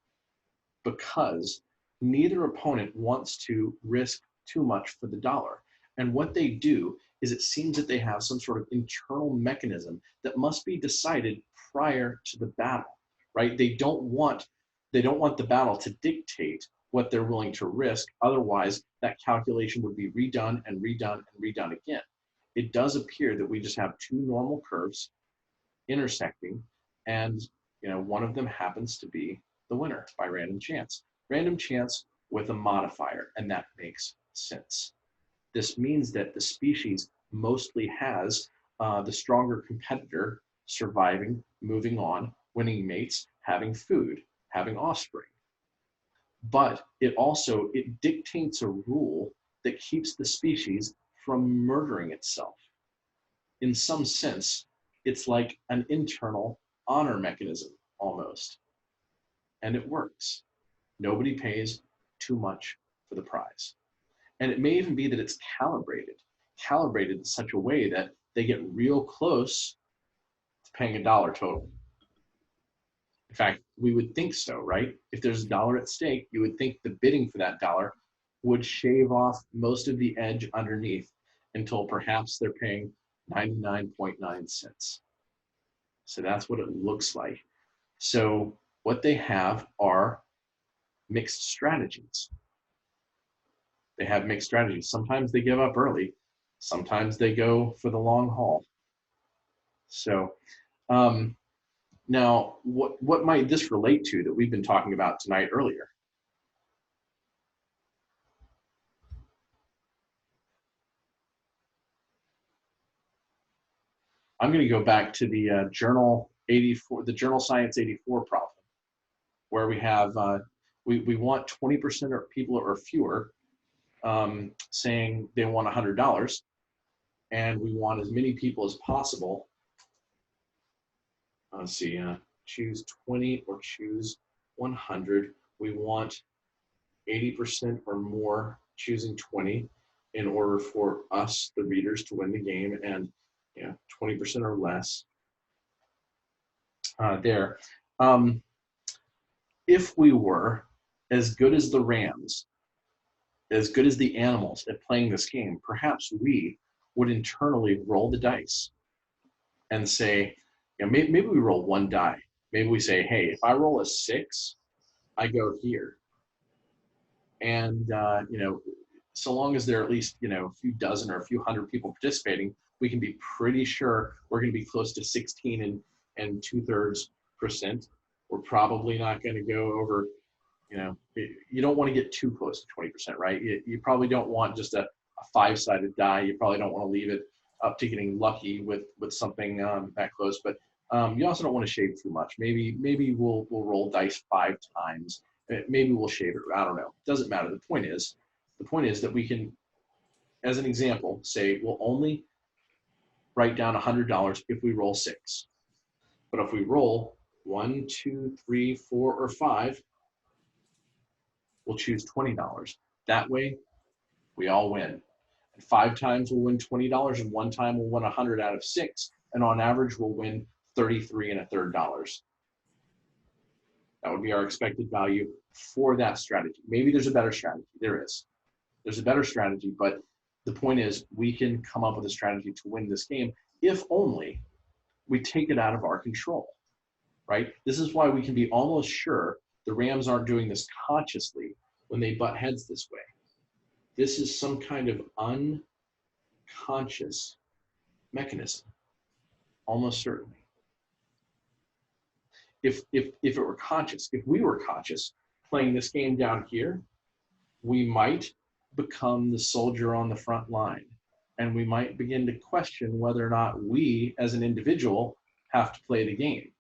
because neither opponent wants to risk too much for the dollar. And what they do is, it seems that they have some sort of internal mechanism that must be decided prior to the battle, right? They don't want the battle to dictate what they're willing to risk. Otherwise, that calculation would be redone and redone and redone again. It does appear that we just have 2 normal curves intersecting, and one of them happens to be the winner by random chance. Random chance with a modifier, and that makes sense. This means that the species mostly has the stronger competitor surviving, moving on, winning mates, having food, having offspring. But it dictates a rule that keeps the species from murdering itself. In some sense, it's like an internal honor mechanism almost. And it works. Nobody pays too much for the prize. And it may even be that it's calibrated in such a way that they get real close to paying $1 total. In fact, we would think so, right? If there's $1 at stake, you would think the bidding for that dollar would shave off most of the edge underneath until perhaps they're paying 99.9 cents. So that's what it looks like. So what they have are mixed strategies. They have mixed strategies. Sometimes they give up early. Sometimes they go for the long haul. So now what might this relate to that we've been talking about tonight earlier? I'm going to go back to the Journal 84, the Journal Science 84 problem, where we have we want 20% of people or fewer saying they want $100, and we want as many people as possible. Let's see, choose 20 or choose 100. We want 80% or more choosing 20 in order for us, the readers, to win the game, and 20% or less there. If we were as good as the Rams, as good as the animals at playing this game, perhaps we would internally roll the dice and say, maybe we roll one die. Maybe we say, hey, if I roll a 6, I go here. And, so long as there are at least, a few dozen or a few hundred people participating, we can be pretty sure we're going to be close to 16 and 2/3%. We're probably not going to go over, you don't want to get too close to 20%, right? You probably don't want just a 5-sided die. You probably don't want to leave it up to getting lucky with something that close, but you also don't want to shave too much. Maybe we'll roll dice 5 times. Maybe we'll shave it. I don't know. Doesn't matter. The point is that we can, as an example, say we'll only write down $100 if we roll 6. But if we roll 1, 2, 3, 4, or 5, we'll choose $20. That way, we all win. And 5 times we'll win $20, and 1 time we'll win 100 out of 6, and on average we'll win $33 1/3. That would be our expected value for that strategy. Maybe there's a better strategy. There is. There's a better strategy, but the point is we can come up with a strategy to win this game if only we take it out of our control, right? This is why we can be almost sure the Rams aren't doing this consciously when they butt heads this way. This is some kind of unconscious mechanism, almost certainly. If it were conscious, if we were conscious playing this game down here, we might become the soldier on the front line, and we might begin to question whether or not we as an individual have to play the game,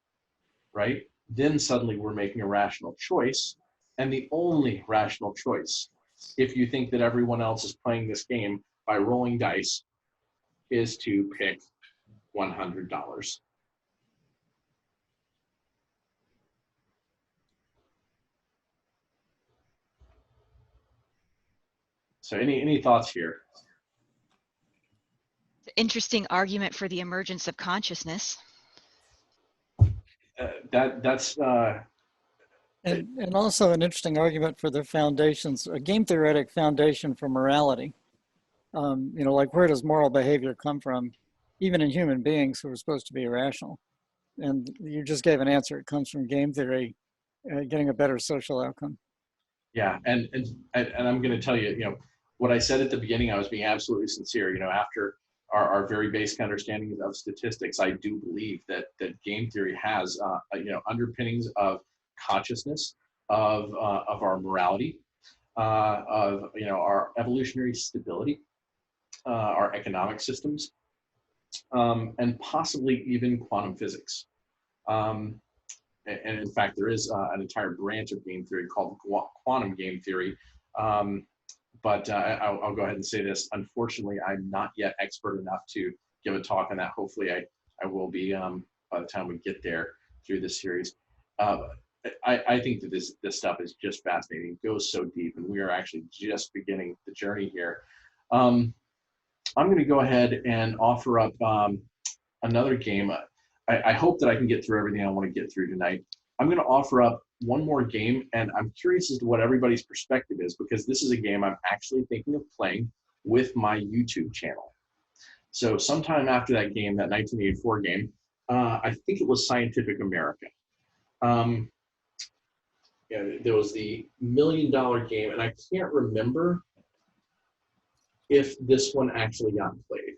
right? Then suddenly we're making a rational choice, and the only rational choice, if you think that everyone else is playing this game by rolling dice, is to pick $100. So any thoughts here? Interesting argument for the emergence of consciousness. That's And also an interesting argument for the foundations, a game theoretic foundation for morality. Like where does moral behavior come from, even in human beings who are supposed to be irrational? And you just gave an answer. It comes from game theory, getting a better social outcome. Yeah, and I'm going to tell you, what I said at the beginning, I was being absolutely sincere. After our very basic understanding of statistics, I do believe that game theory has underpinnings of consciousness, of our morality, of our evolutionary stability, our economic systems, and possibly even quantum physics. And in fact, there is an entire branch of game theory called quantum game theory. But I'll go ahead and say this. Unfortunately, I'm not yet expert enough to give a talk on that. Hopefully, I will be by the time we get there through this series. I think that this stuff is just fascinating. It goes so deep, and we are actually just beginning the journey here. I'm going to go ahead and offer up another game. I hope that I can get through everything I want to get through tonight. I'm going to offer up one more game, and I'm curious as to what everybody's perspective is, because this is a game I'm actually thinking of playing with my YouTube channel. So sometime after that game, that 1984 game, I think it was Scientific America. Yeah, there was the $1 million game, and I can't remember if this one actually got played.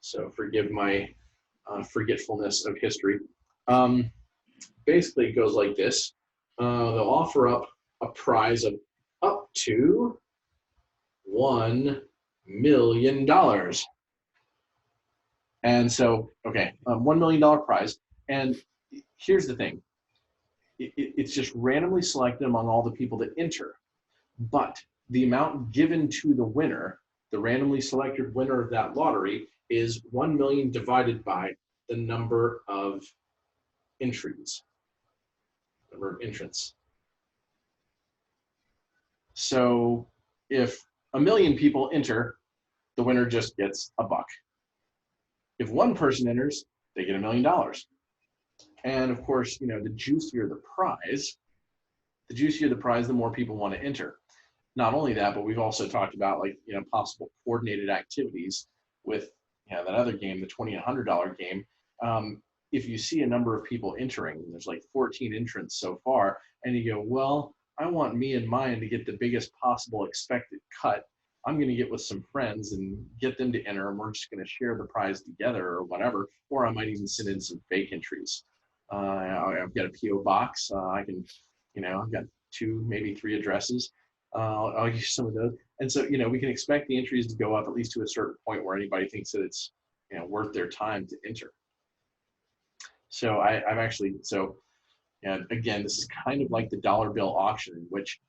So forgive my forgetfulness of history. Basically, it goes like this. They'll offer up a prize of up to $1 million. And so, okay, $1 million prize. And here's the thing. It's just randomly selected among all the people that enter. But the amount given to the winner, the randomly selected winner of that lottery, is 1 million divided by the number of entries, number of entrants. So if 1 million people enter, the winner just gets $1. If one person enters, they get $1 million. And of course, the juicier the prize, the more people want to enter. Not only that, but we've also talked about possible coordinated activities with that other game, the $20 and $100 game. If you see a number of people entering, and there's like 14 entrants so far, and you go, well, I want me and mine to get the biggest possible expected cut. I'm going to get with some friends and get them to enter, and we're just going to share the prize together or whatever. Or I might even send in some fake entries. I've got a PO box. I can, I've got 2, maybe 3 addresses. I'll use some of those. And so, we can expect the entries to go up at least to a certain point where anybody thinks that it's, worth their time to enter. So I'm actually, again, this is kind of like the dollar bill auction, in which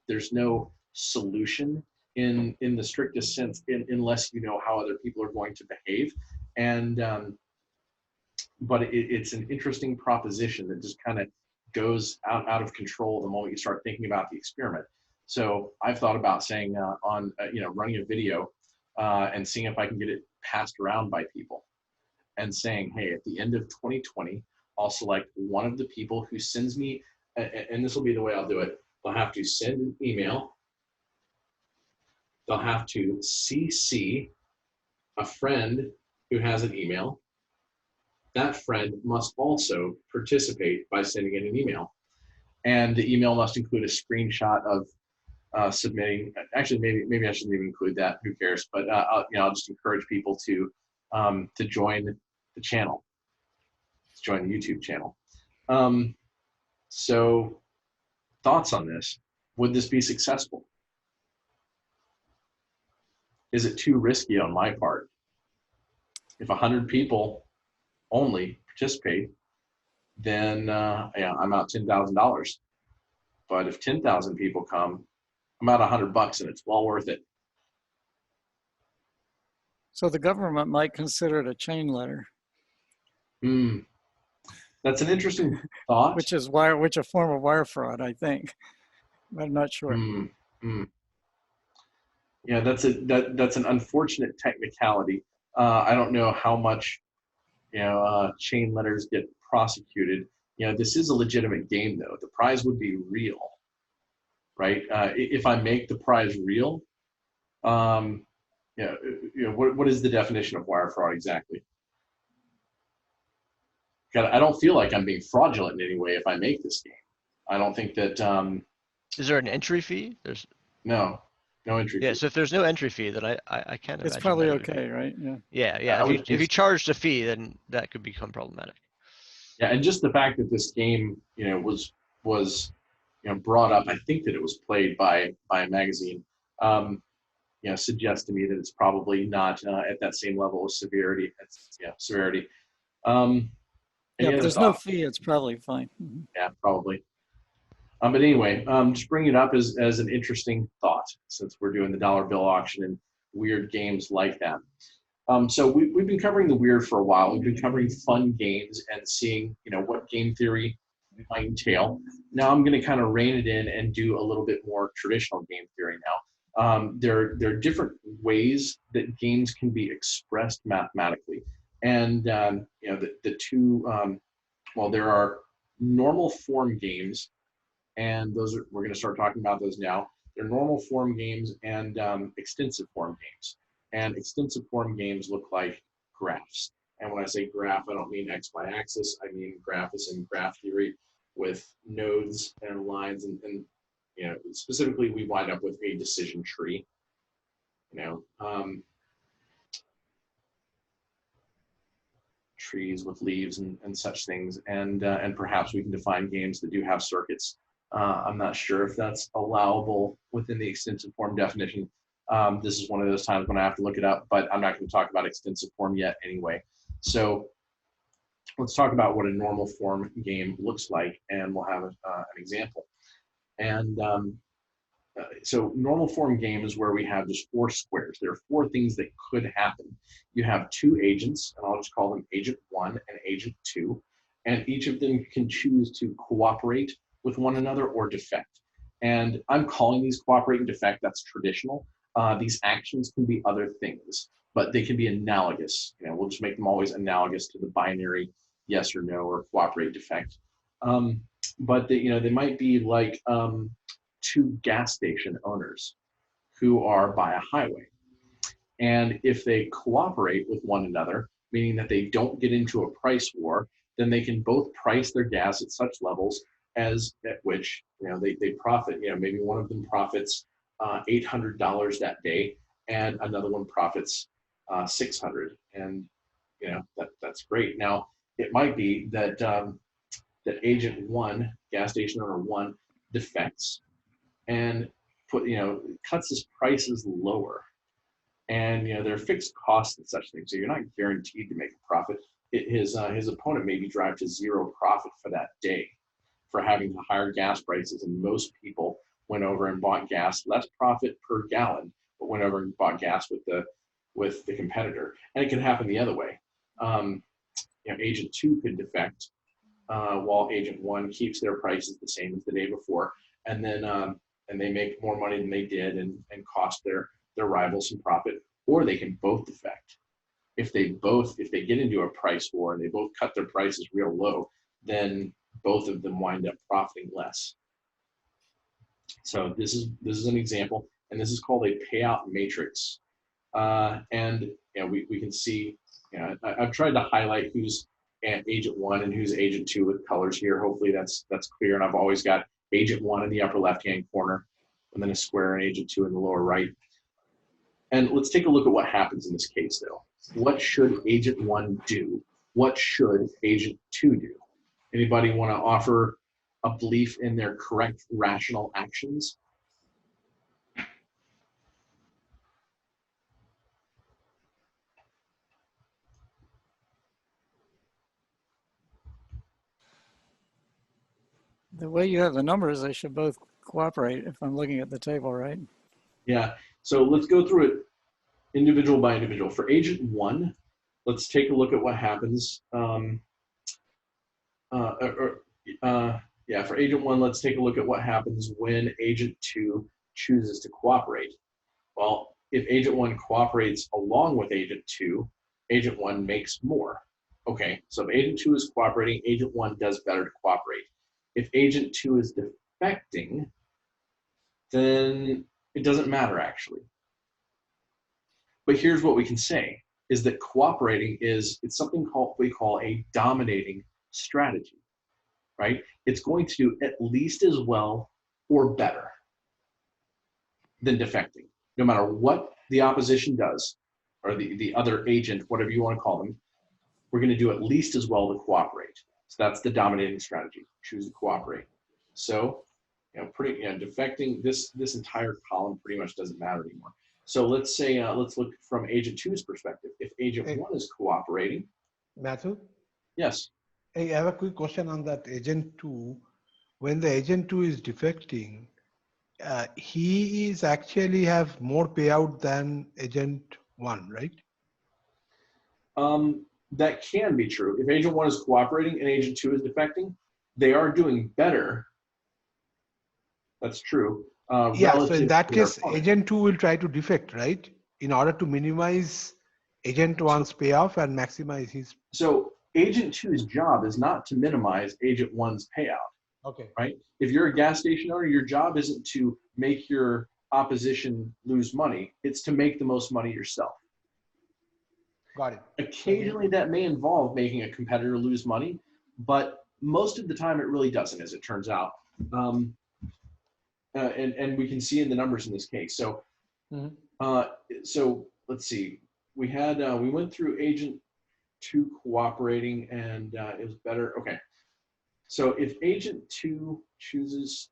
there's no solution in the strictest sense, unless you know how other people are going to behave. And, but it's an interesting proposition that just kind of goes out of control the moment you start thinking about the experiment. So I've thought about saying running a video and seeing if I can get it passed around by people, and saying, hey, at the end of 2020, I'll select one of the people who sends me, and this will be the way I'll do it. They'll have to send an email. They'll have to CC a friend who has an email. That friend must also participate by sending in an email. And the email must include a screenshot of submitting. Actually, maybe I shouldn't even include that. Who cares? But I'll just encourage people to join the channel, to join the YouTube channel. So, thoughts on this? Would this be successful? Is it too risky on my part? If 100 people only participate, then I'm out $10,000. But if 10,000 people come, I'm out $100, and it's well worth it. So the government might consider it a chain letter. That's an interesting thought. Which a form of wire fraud, I think. I'm not sure. Yeah, that's an unfortunate technicality. I don't know how much chain letters get prosecuted. This is a legitimate game, though. The prize would be real, right? If I make the prize real, what is the definition of wire fraud exactly? I don't feel like I'm being fraudulent in any way if I make this game. I don't think that. Is there an entry fee? There's no entry fee. Yeah, so if there's no entry fee, then I can't imagine. It's probably okay, right? Yeah. Yeah. If you charged a fee, then that could become problematic. Yeah, and just the fact that this game, was brought up, I think that it was played by a magazine, suggests to me that it's probably not at that same level of severity. Severity. If there's no fee, it's probably fine. Yeah, probably. But anyway, just bring it up as an interesting thought, since we're doing the dollar bill auction and weird games like that. So we've been covering the weird for a while. We've been covering fun games and seeing, what game theory might entail. Now I'm going to kind of rein it in and do a little bit more traditional game theory now. There are different ways that games can be expressed mathematically. And, the two, there are normal form games, and those are, we're going to start talking about those now. They're normal form games and extensive form games. And extensive form games look like graphs. And when I say graph, I don't mean X, Y axis. I mean graph is in graph theory with nodes and lines. And you know, specifically, we wind up with a decision tree. You know, trees with leaves and such things. And perhaps we can define games that do have circuits. I'm not sure if that's allowable within the extensive form definition. This is one of those times when I have to look it up, but I'm not going to talk about extensive form yet anyway. So let's talk about what a normal form game looks like, and we'll have an example. And so normal form game is where we have just 4 squares. There are 4 things that could happen. You have 2 agents, and I'll just call them agent 1 and agent 2, and each of them can choose to cooperate with one another or defect. And I'm calling these cooperate and defect. That's traditional. These actions can be other things, but they can be analogous. You know, we'll just make them always analogous to the binary yes or no or cooperate defect. But they, you know, they might be like 2 gas station owners who are by a highway. And if they cooperate with one another, meaning that they don't get into a price war, then they can both price their gas at such levels as at which, you know, they profit. You know, maybe one of them profits $800 that day, and another one profits $600, and you know that's great. Now it might be that that agent 1, gas station owner 1, defects and cuts his prices lower, and you know there are fixed costs and such things, so you're not guaranteed to make a profit. His opponent maybe drive to 0 profit for that day for having the higher gas prices, and most people went over and bought gas less profit per gallon, but went over and bought gas with the competitor. And it can happen the other way. You know, agent 2 could defect while agent 1 keeps their prices the same as the day before, and then and they make more money than they did and cost their rivals some profit. Or they can both defect. If they get into a price war and they both cut their prices real low, then both of them wind up profiting less. So this is an example, and this is called a payout matrix. And you know, we can see, you know, I've tried to highlight who's agent 1 and who's agent 2 with colors here. Hopefully that's clear. And I've always got agent 1 in the upper left-hand corner, and then a square and agent 2 in the lower right. And let's take a look at what happens in this case, though. What should agent 1 do? What should agent 2 do? Anybody want to offer a belief in their correct rational actions? The way you have the numbers, they should both cooperate if I'm looking at the table, right? Yeah, so let's go through it individual by individual. For agent 1, let's take a look at what happens. For agent 1, let's take a look at what happens when agent 2 chooses to cooperate. Well, if agent 1 cooperates along with agent 2, agent 1 makes more. Okay, so if agent 2 is cooperating, agent 1 does better to cooperate. If agent 2 is defecting, then it doesn't matter actually. But here's what we can say, is that cooperating it's something we call a dominating strategy, right? It's going to do at least as well or better than defecting. No matter what the opposition does, or the other agent, whatever you want to call them, we're going to do at least as well to cooperate. So that's the dominating strategy, choose to cooperate. So, you know, defecting, this entire column pretty much doesn't matter anymore. So let's say, let's look from agent 2's perspective. If agent 1 is cooperating. Mathew? Yes. I have a quick question on that agent 2. When the agent 2 is defecting, he is actually have more payout than agent 1, right? That can be true. If agent 1 is cooperating and agent 2 is defecting, they are doing better. That's true. Yeah, so in that case, agent 2 will try to defect, right? In order to minimize agent 1's payoff and maximize his. So Agent two's job is not to minimize agent one's payout, Okay. right? If you're a gas station owner, your job isn't to make your opposition lose money. It's to make the most money yourself. Got it. Occasionally that may involve making a competitor lose money, but most of the time it really doesn't, as it turns out. And we can see in the numbers in this case. So, so let's see. We had we went through agent two cooperating, and it was better. Okay. So if agent two chooses,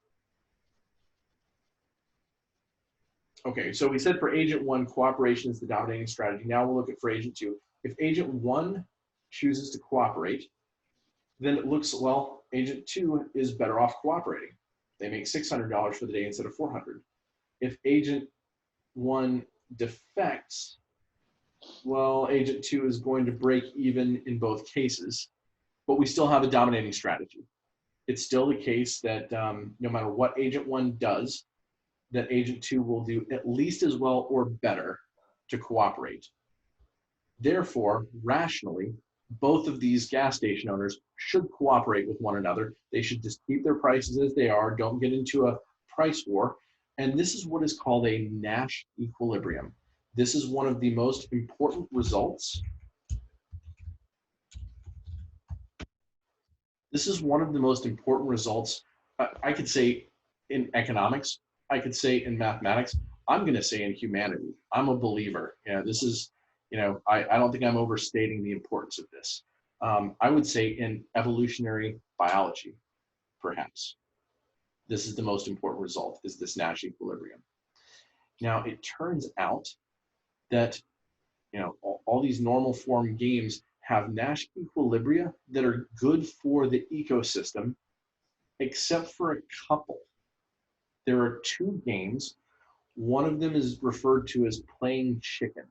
okay, so we said for agent one, cooperation is the dominating strategy. Now we'll look at for agent two. If agent one chooses to cooperate, then it looks, well, agent two is better off cooperating. They make $600 for the day instead of $400. If agent one defects, well, agent two is going to break even in both cases, but we still have a dominating strategy. It's still the case that no matter what agent one does, that agent two will do at least as well or better to cooperate. Therefore, rationally, both of these gas station owners should cooperate with one another. They should just keep their prices as they are, don't get into a price war. And this is what is called a Nash equilibrium. This is one of the most important results. This is one of the most important results, I could say in economics, I could say in mathematics, I'm going to say in humanity. I'm a believer. You know, this is, you know, I don't think I'm overstating the importance of this. I would say in evolutionary biology, perhaps. This is the most important result, is this Nash equilibrium. Now, it turns out that, you know, all these normal form games have Nash equilibria that are good for the ecosystem, except for a couple. There are two games. One of them is referred to as playing chicken.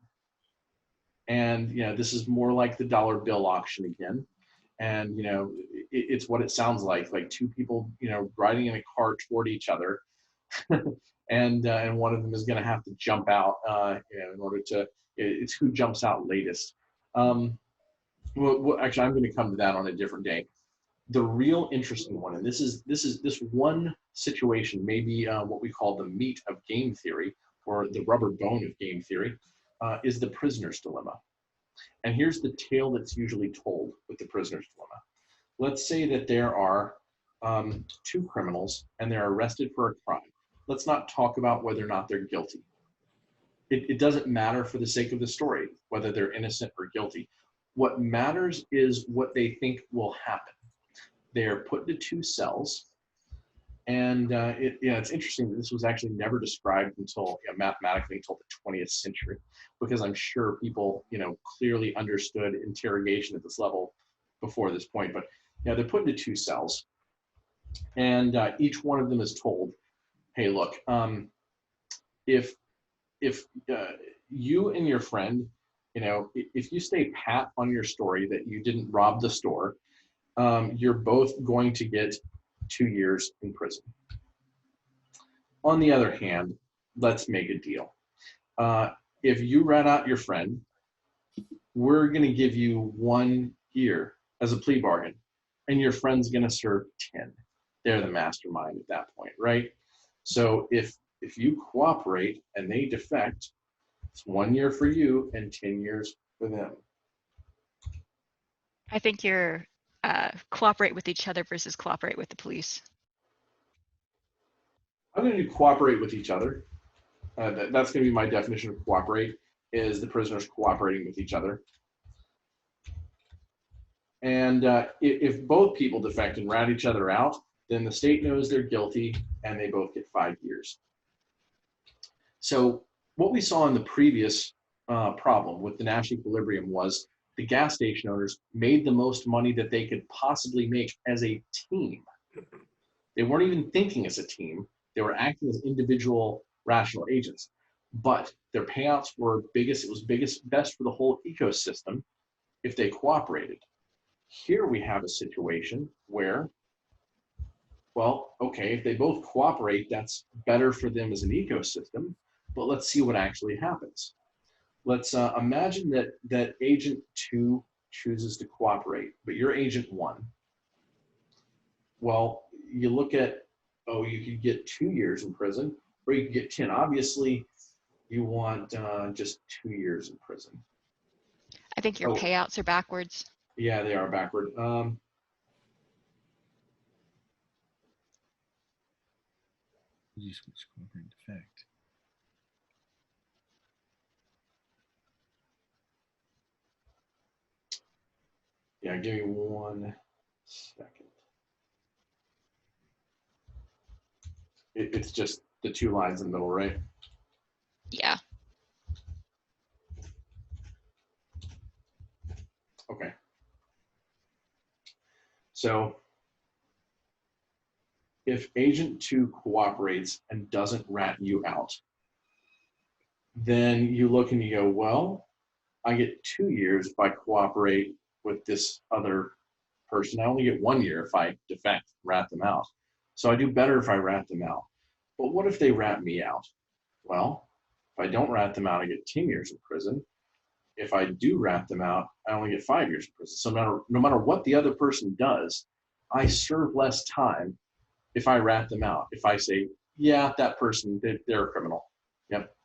And, you know, this is more like the dollar bill auction again. And, you know, it's what it sounds like two people, you know, riding in a car toward each other. and one of them is going to have to jump out you know, in order to, it's who jumps out latest. Well, actually, I'm going to come to that on a different day. The real interesting one, and this one situation may be what we call the meat of game theory, or the rubber bone of game theory, is the prisoner's dilemma. And here's the tale that's usually told with the prisoner's dilemma. Let's say that there are two criminals and they're arrested for a crime. Let's not talk about whether or not they're guilty. It doesn't matter for the sake of the story whether they're innocent or guilty. What matters is what they think will happen. They're put into two cells, and it's interesting that this was actually never described until, you know, mathematically until the 20th century, because I'm sure people, you know, clearly understood interrogation at this level before this point. But, you know, they're put into two cells, and each one of them is told, hey, look, if you and your friend, you know, if you stay pat on your story that you didn't rob the store, you're both going to get 2 years in prison. On the other hand, let's make a deal. If you rat out your friend, we're going to give you 1 year as a plea bargain, and your friend's going to serve 10. They're the mastermind at that point, right? So if you cooperate and they defect, it's 1 year for you and 10 years for them. I think you're cooperate with each other versus cooperate with the police. I'm going to do cooperate with each other. That's going to be my definition of cooperate, is the prisoners cooperating with each other. And if both people defect and rat each other out, then the state knows they're guilty and they both get 5 years. So what we saw in the previous problem with the Nash equilibrium was the gas station owners made the most money that they could possibly make as a team. They weren't even thinking as a team. They were acting as individual rational agents, but their payouts were biggest. It was best for the whole ecosystem if they cooperated. Here we have a situation where, well, okay, if they both cooperate, that's better for them as an ecosystem, but let's see what actually happens. Let's imagine that agent 2 chooses to cooperate, but you're agent 1. Well, you look at, oh, you could get 2 years in prison, or you could get 10. Obviously, you want just 2 years in prison. I think your Oh. payouts are backwards. Yeah, they are backward. You switch cooperate defect. Yeah, give me 1 second. It's just the 2 lines in the middle, right? Yeah. Okay. So if agent 2 cooperates and doesn't rat you out, then you look and you go, well, I get 2 years if I cooperate with this other person. I only get 1 year if I defect, rat them out. So I do better if I rat them out. But what if they rat me out? Well, if I don't rat them out, I get 10 years in prison. If I do rat them out, I only get 5 years in prison. So no matter what the other person does, I serve less time if I rat them out. If I say, yeah, that person, they're a criminal. Yep.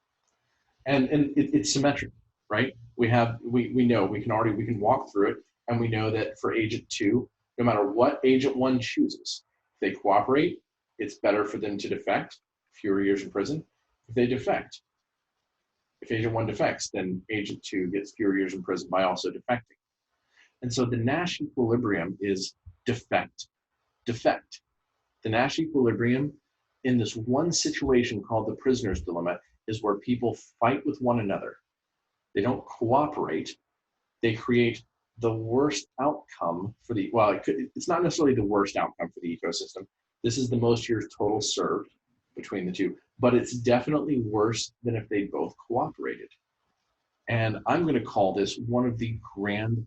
And it's symmetric, right? We know we can walk through it, and we know that for agent 2, no matter what agent 1 chooses, if they cooperate, it's better for them to defect, fewer years in prison. If they defect, if agent 1 defects, then agent 2 gets fewer years in prison by also defecting. And so the Nash equilibrium is defect. The Nash equilibrium in this one situation called the prisoner's dilemma is where people fight with one another. They don't cooperate. They create the worst outcome for the, well, it's not necessarily the worst outcome for the ecosystem. This is the most years total served between the two, but it's definitely worse than if they both cooperated. And I'm going to call this one of the grand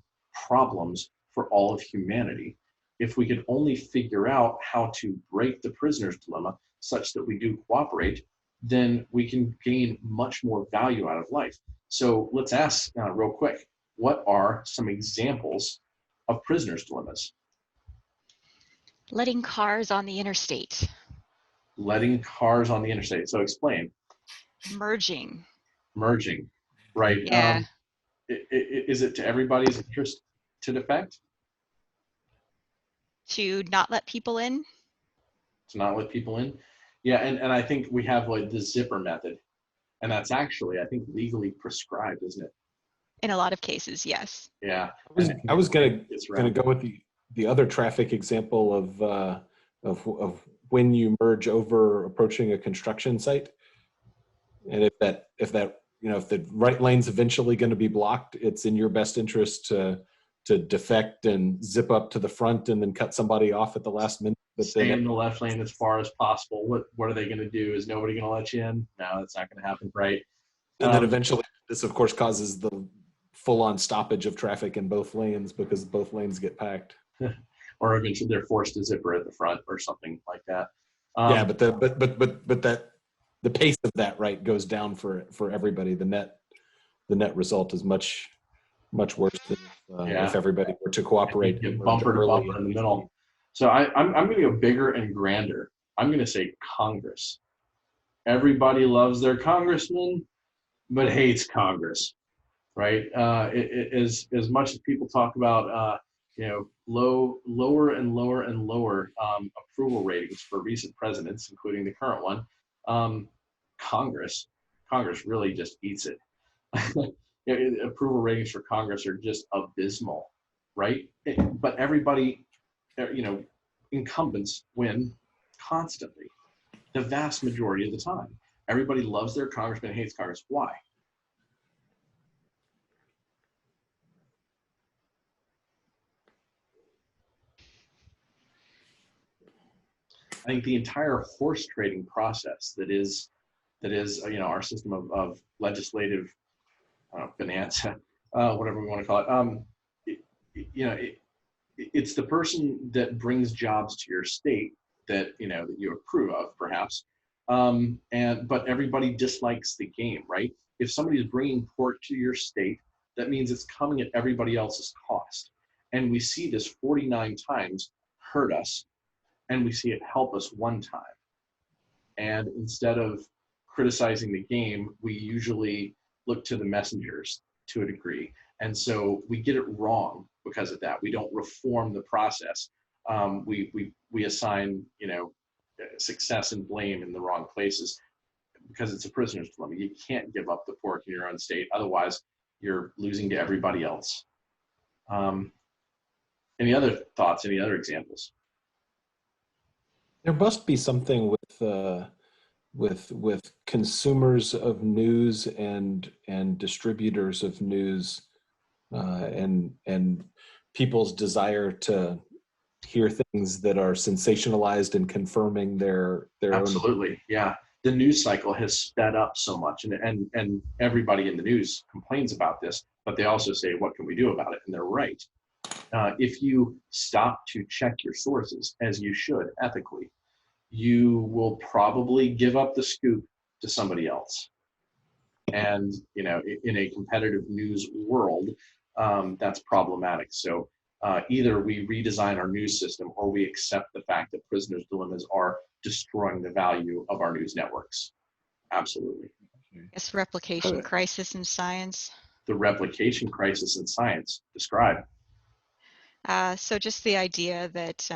problems for all of humanity. If we could only figure out how to break the prisoner's dilemma such that we do cooperate, then we can gain much more value out of life. So let's ask real quick, what are some examples of prisoner's dilemmas? Letting cars on the interstate. Letting cars on the interstate. So explain. Merging. Merging, right? Yeah. Is it to everybody's interest to defect? To not let people in. To not let people in? Yeah, and I think we have like the zipper method. And that's actually, I think, legally prescribed, isn't it? In a lot of cases, yes. Yeah. I was gonna go with the other traffic example of when you merge over approaching a construction site, and if the right lane's eventually going to be blocked, it's in your best interest to defect and zip up to the front and then cut somebody off at the last minute. But stay in the left lane as far as possible. What are they going to do? Is nobody going to let you in? No, that's not going to happen, right? And then eventually, this of course causes the full-on stoppage of traffic in both lanes because both lanes get packed. Or eventually they're forced to zipper at the front or something like that. Yeah, but the pace of that goes down for everybody. The net result is much worse than if everybody were to cooperate. Get bumper to bumper in the middle. So I'm going to go bigger and grander. I'm going to say Congress. Everybody loves their congressman, but hates Congress, right? As much as people talk about, lower and lower and lower approval ratings for recent presidents, including the current one, Congress really just eats it. Approval ratings for Congress are just abysmal, right? But everybody, incumbents win constantly, the vast majority of the time. Everybody loves their congressman, hates Congress. Why? I think the entire horse trading process that is our system of legislative bonanza, whatever we want to call it. It's the person that brings jobs to your state that you approve of, perhaps, but everybody dislikes the game, right? If somebody is bringing pork to your state, that means it's coming at everybody else's cost. And we see this 49 times hurt us, and we see it help us one time. And instead of criticizing the game, we usually look to the messengers to a degree. And so we get it wrong because of that. We don't reform the process. We assign, success and blame in the wrong places because it's a prisoner's dilemma. You can't give up the pork in your own state. Otherwise, you're losing to everybody else. Any other thoughts? Any other examples? There must be something with consumers of news and distributors of news and people's desire to hear things that are sensationalized and confirming their Absolutely, yeah. The news cycle has sped up so much, and everybody in the news complains about this, but they also say, what can we do about it? And they're right. If you stop to check your sources, as you should ethically, you will probably give up the scoop to somebody else. And, in a competitive news world, that's problematic. So either we redesign our news system or we accept the fact that prisoners' dilemmas are destroying the value of our news networks. Absolutely. Yes, replication crisis in science. The replication crisis in science. Describe. So just the idea that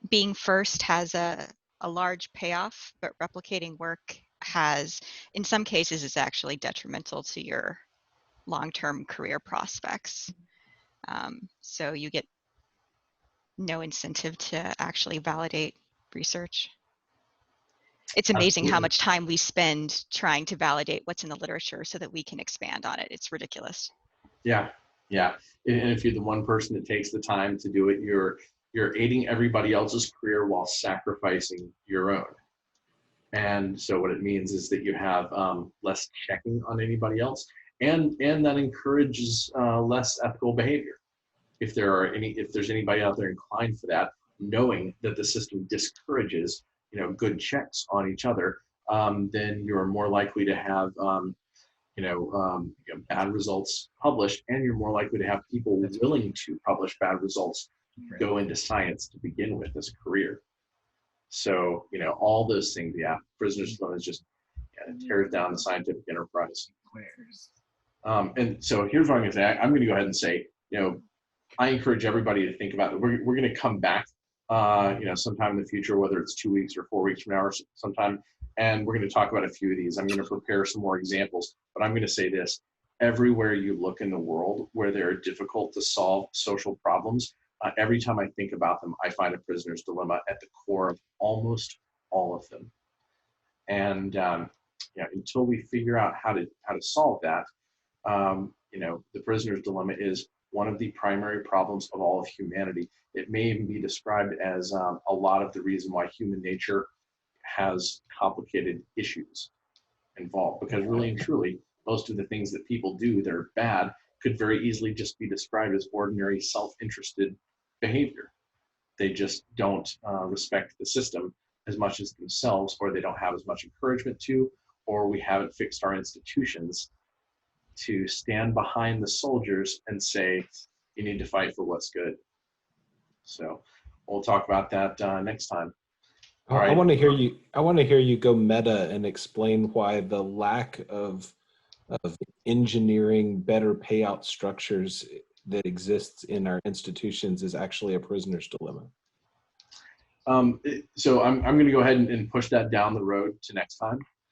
being first has a large payoff, but replicating work has, in some cases, is actually detrimental to your long-term career prospects. So you get no incentive to actually validate research. It's amazing how Absolutely. much time we spend trying to validate what's in the literature so that we can expand on it. It's ridiculous. Yeah. And if you're the one person that takes the time to do it, you're aiding everybody else's career while sacrificing your own. And so what it means is that you have less checking on anybody else, and that encourages less ethical behavior. If there's anybody out there inclined for that, knowing that the system discourages, good checks on each other, then you're more likely to have, bad results published, and you're more likely to have people willing to publish bad results go into science to begin with as a career. So, all those things, prisoners' dilemma just tears down the scientific enterprise. And so here's what I'm going to say. I'm going to go ahead and say, I encourage everybody to think about it. We're going to come back, sometime in the future, whether it's 2 weeks or 4 weeks from now or sometime, and we're going to talk about a few of these. I'm going to prepare some more examples, but I'm going to say this. Everywhere you look in the world where there are difficult to solve social problems, every time I think about them, I find a prisoner's dilemma at the core of almost all of them. And until we figure out how to solve that, the prisoner's dilemma is one of the primary problems of all of humanity. It may even be described as a lot of the reason why human nature has complicated issues involved, because really and truly, most of the things that people do that are bad could very easily just be described as ordinary self-interested behavior. They just don't respect the system as much as themselves, or they don't have as much encouragement to, or we haven't fixed our institutions to stand behind the soldiers and say, you need to fight for what's good. So we'll talk about that next time. All right. I want to hear you go meta and explain why the lack of engineering better payout structures that exists in our institutions is actually a prisoner's dilemma. So I'm going to go ahead and push that down the road to next time.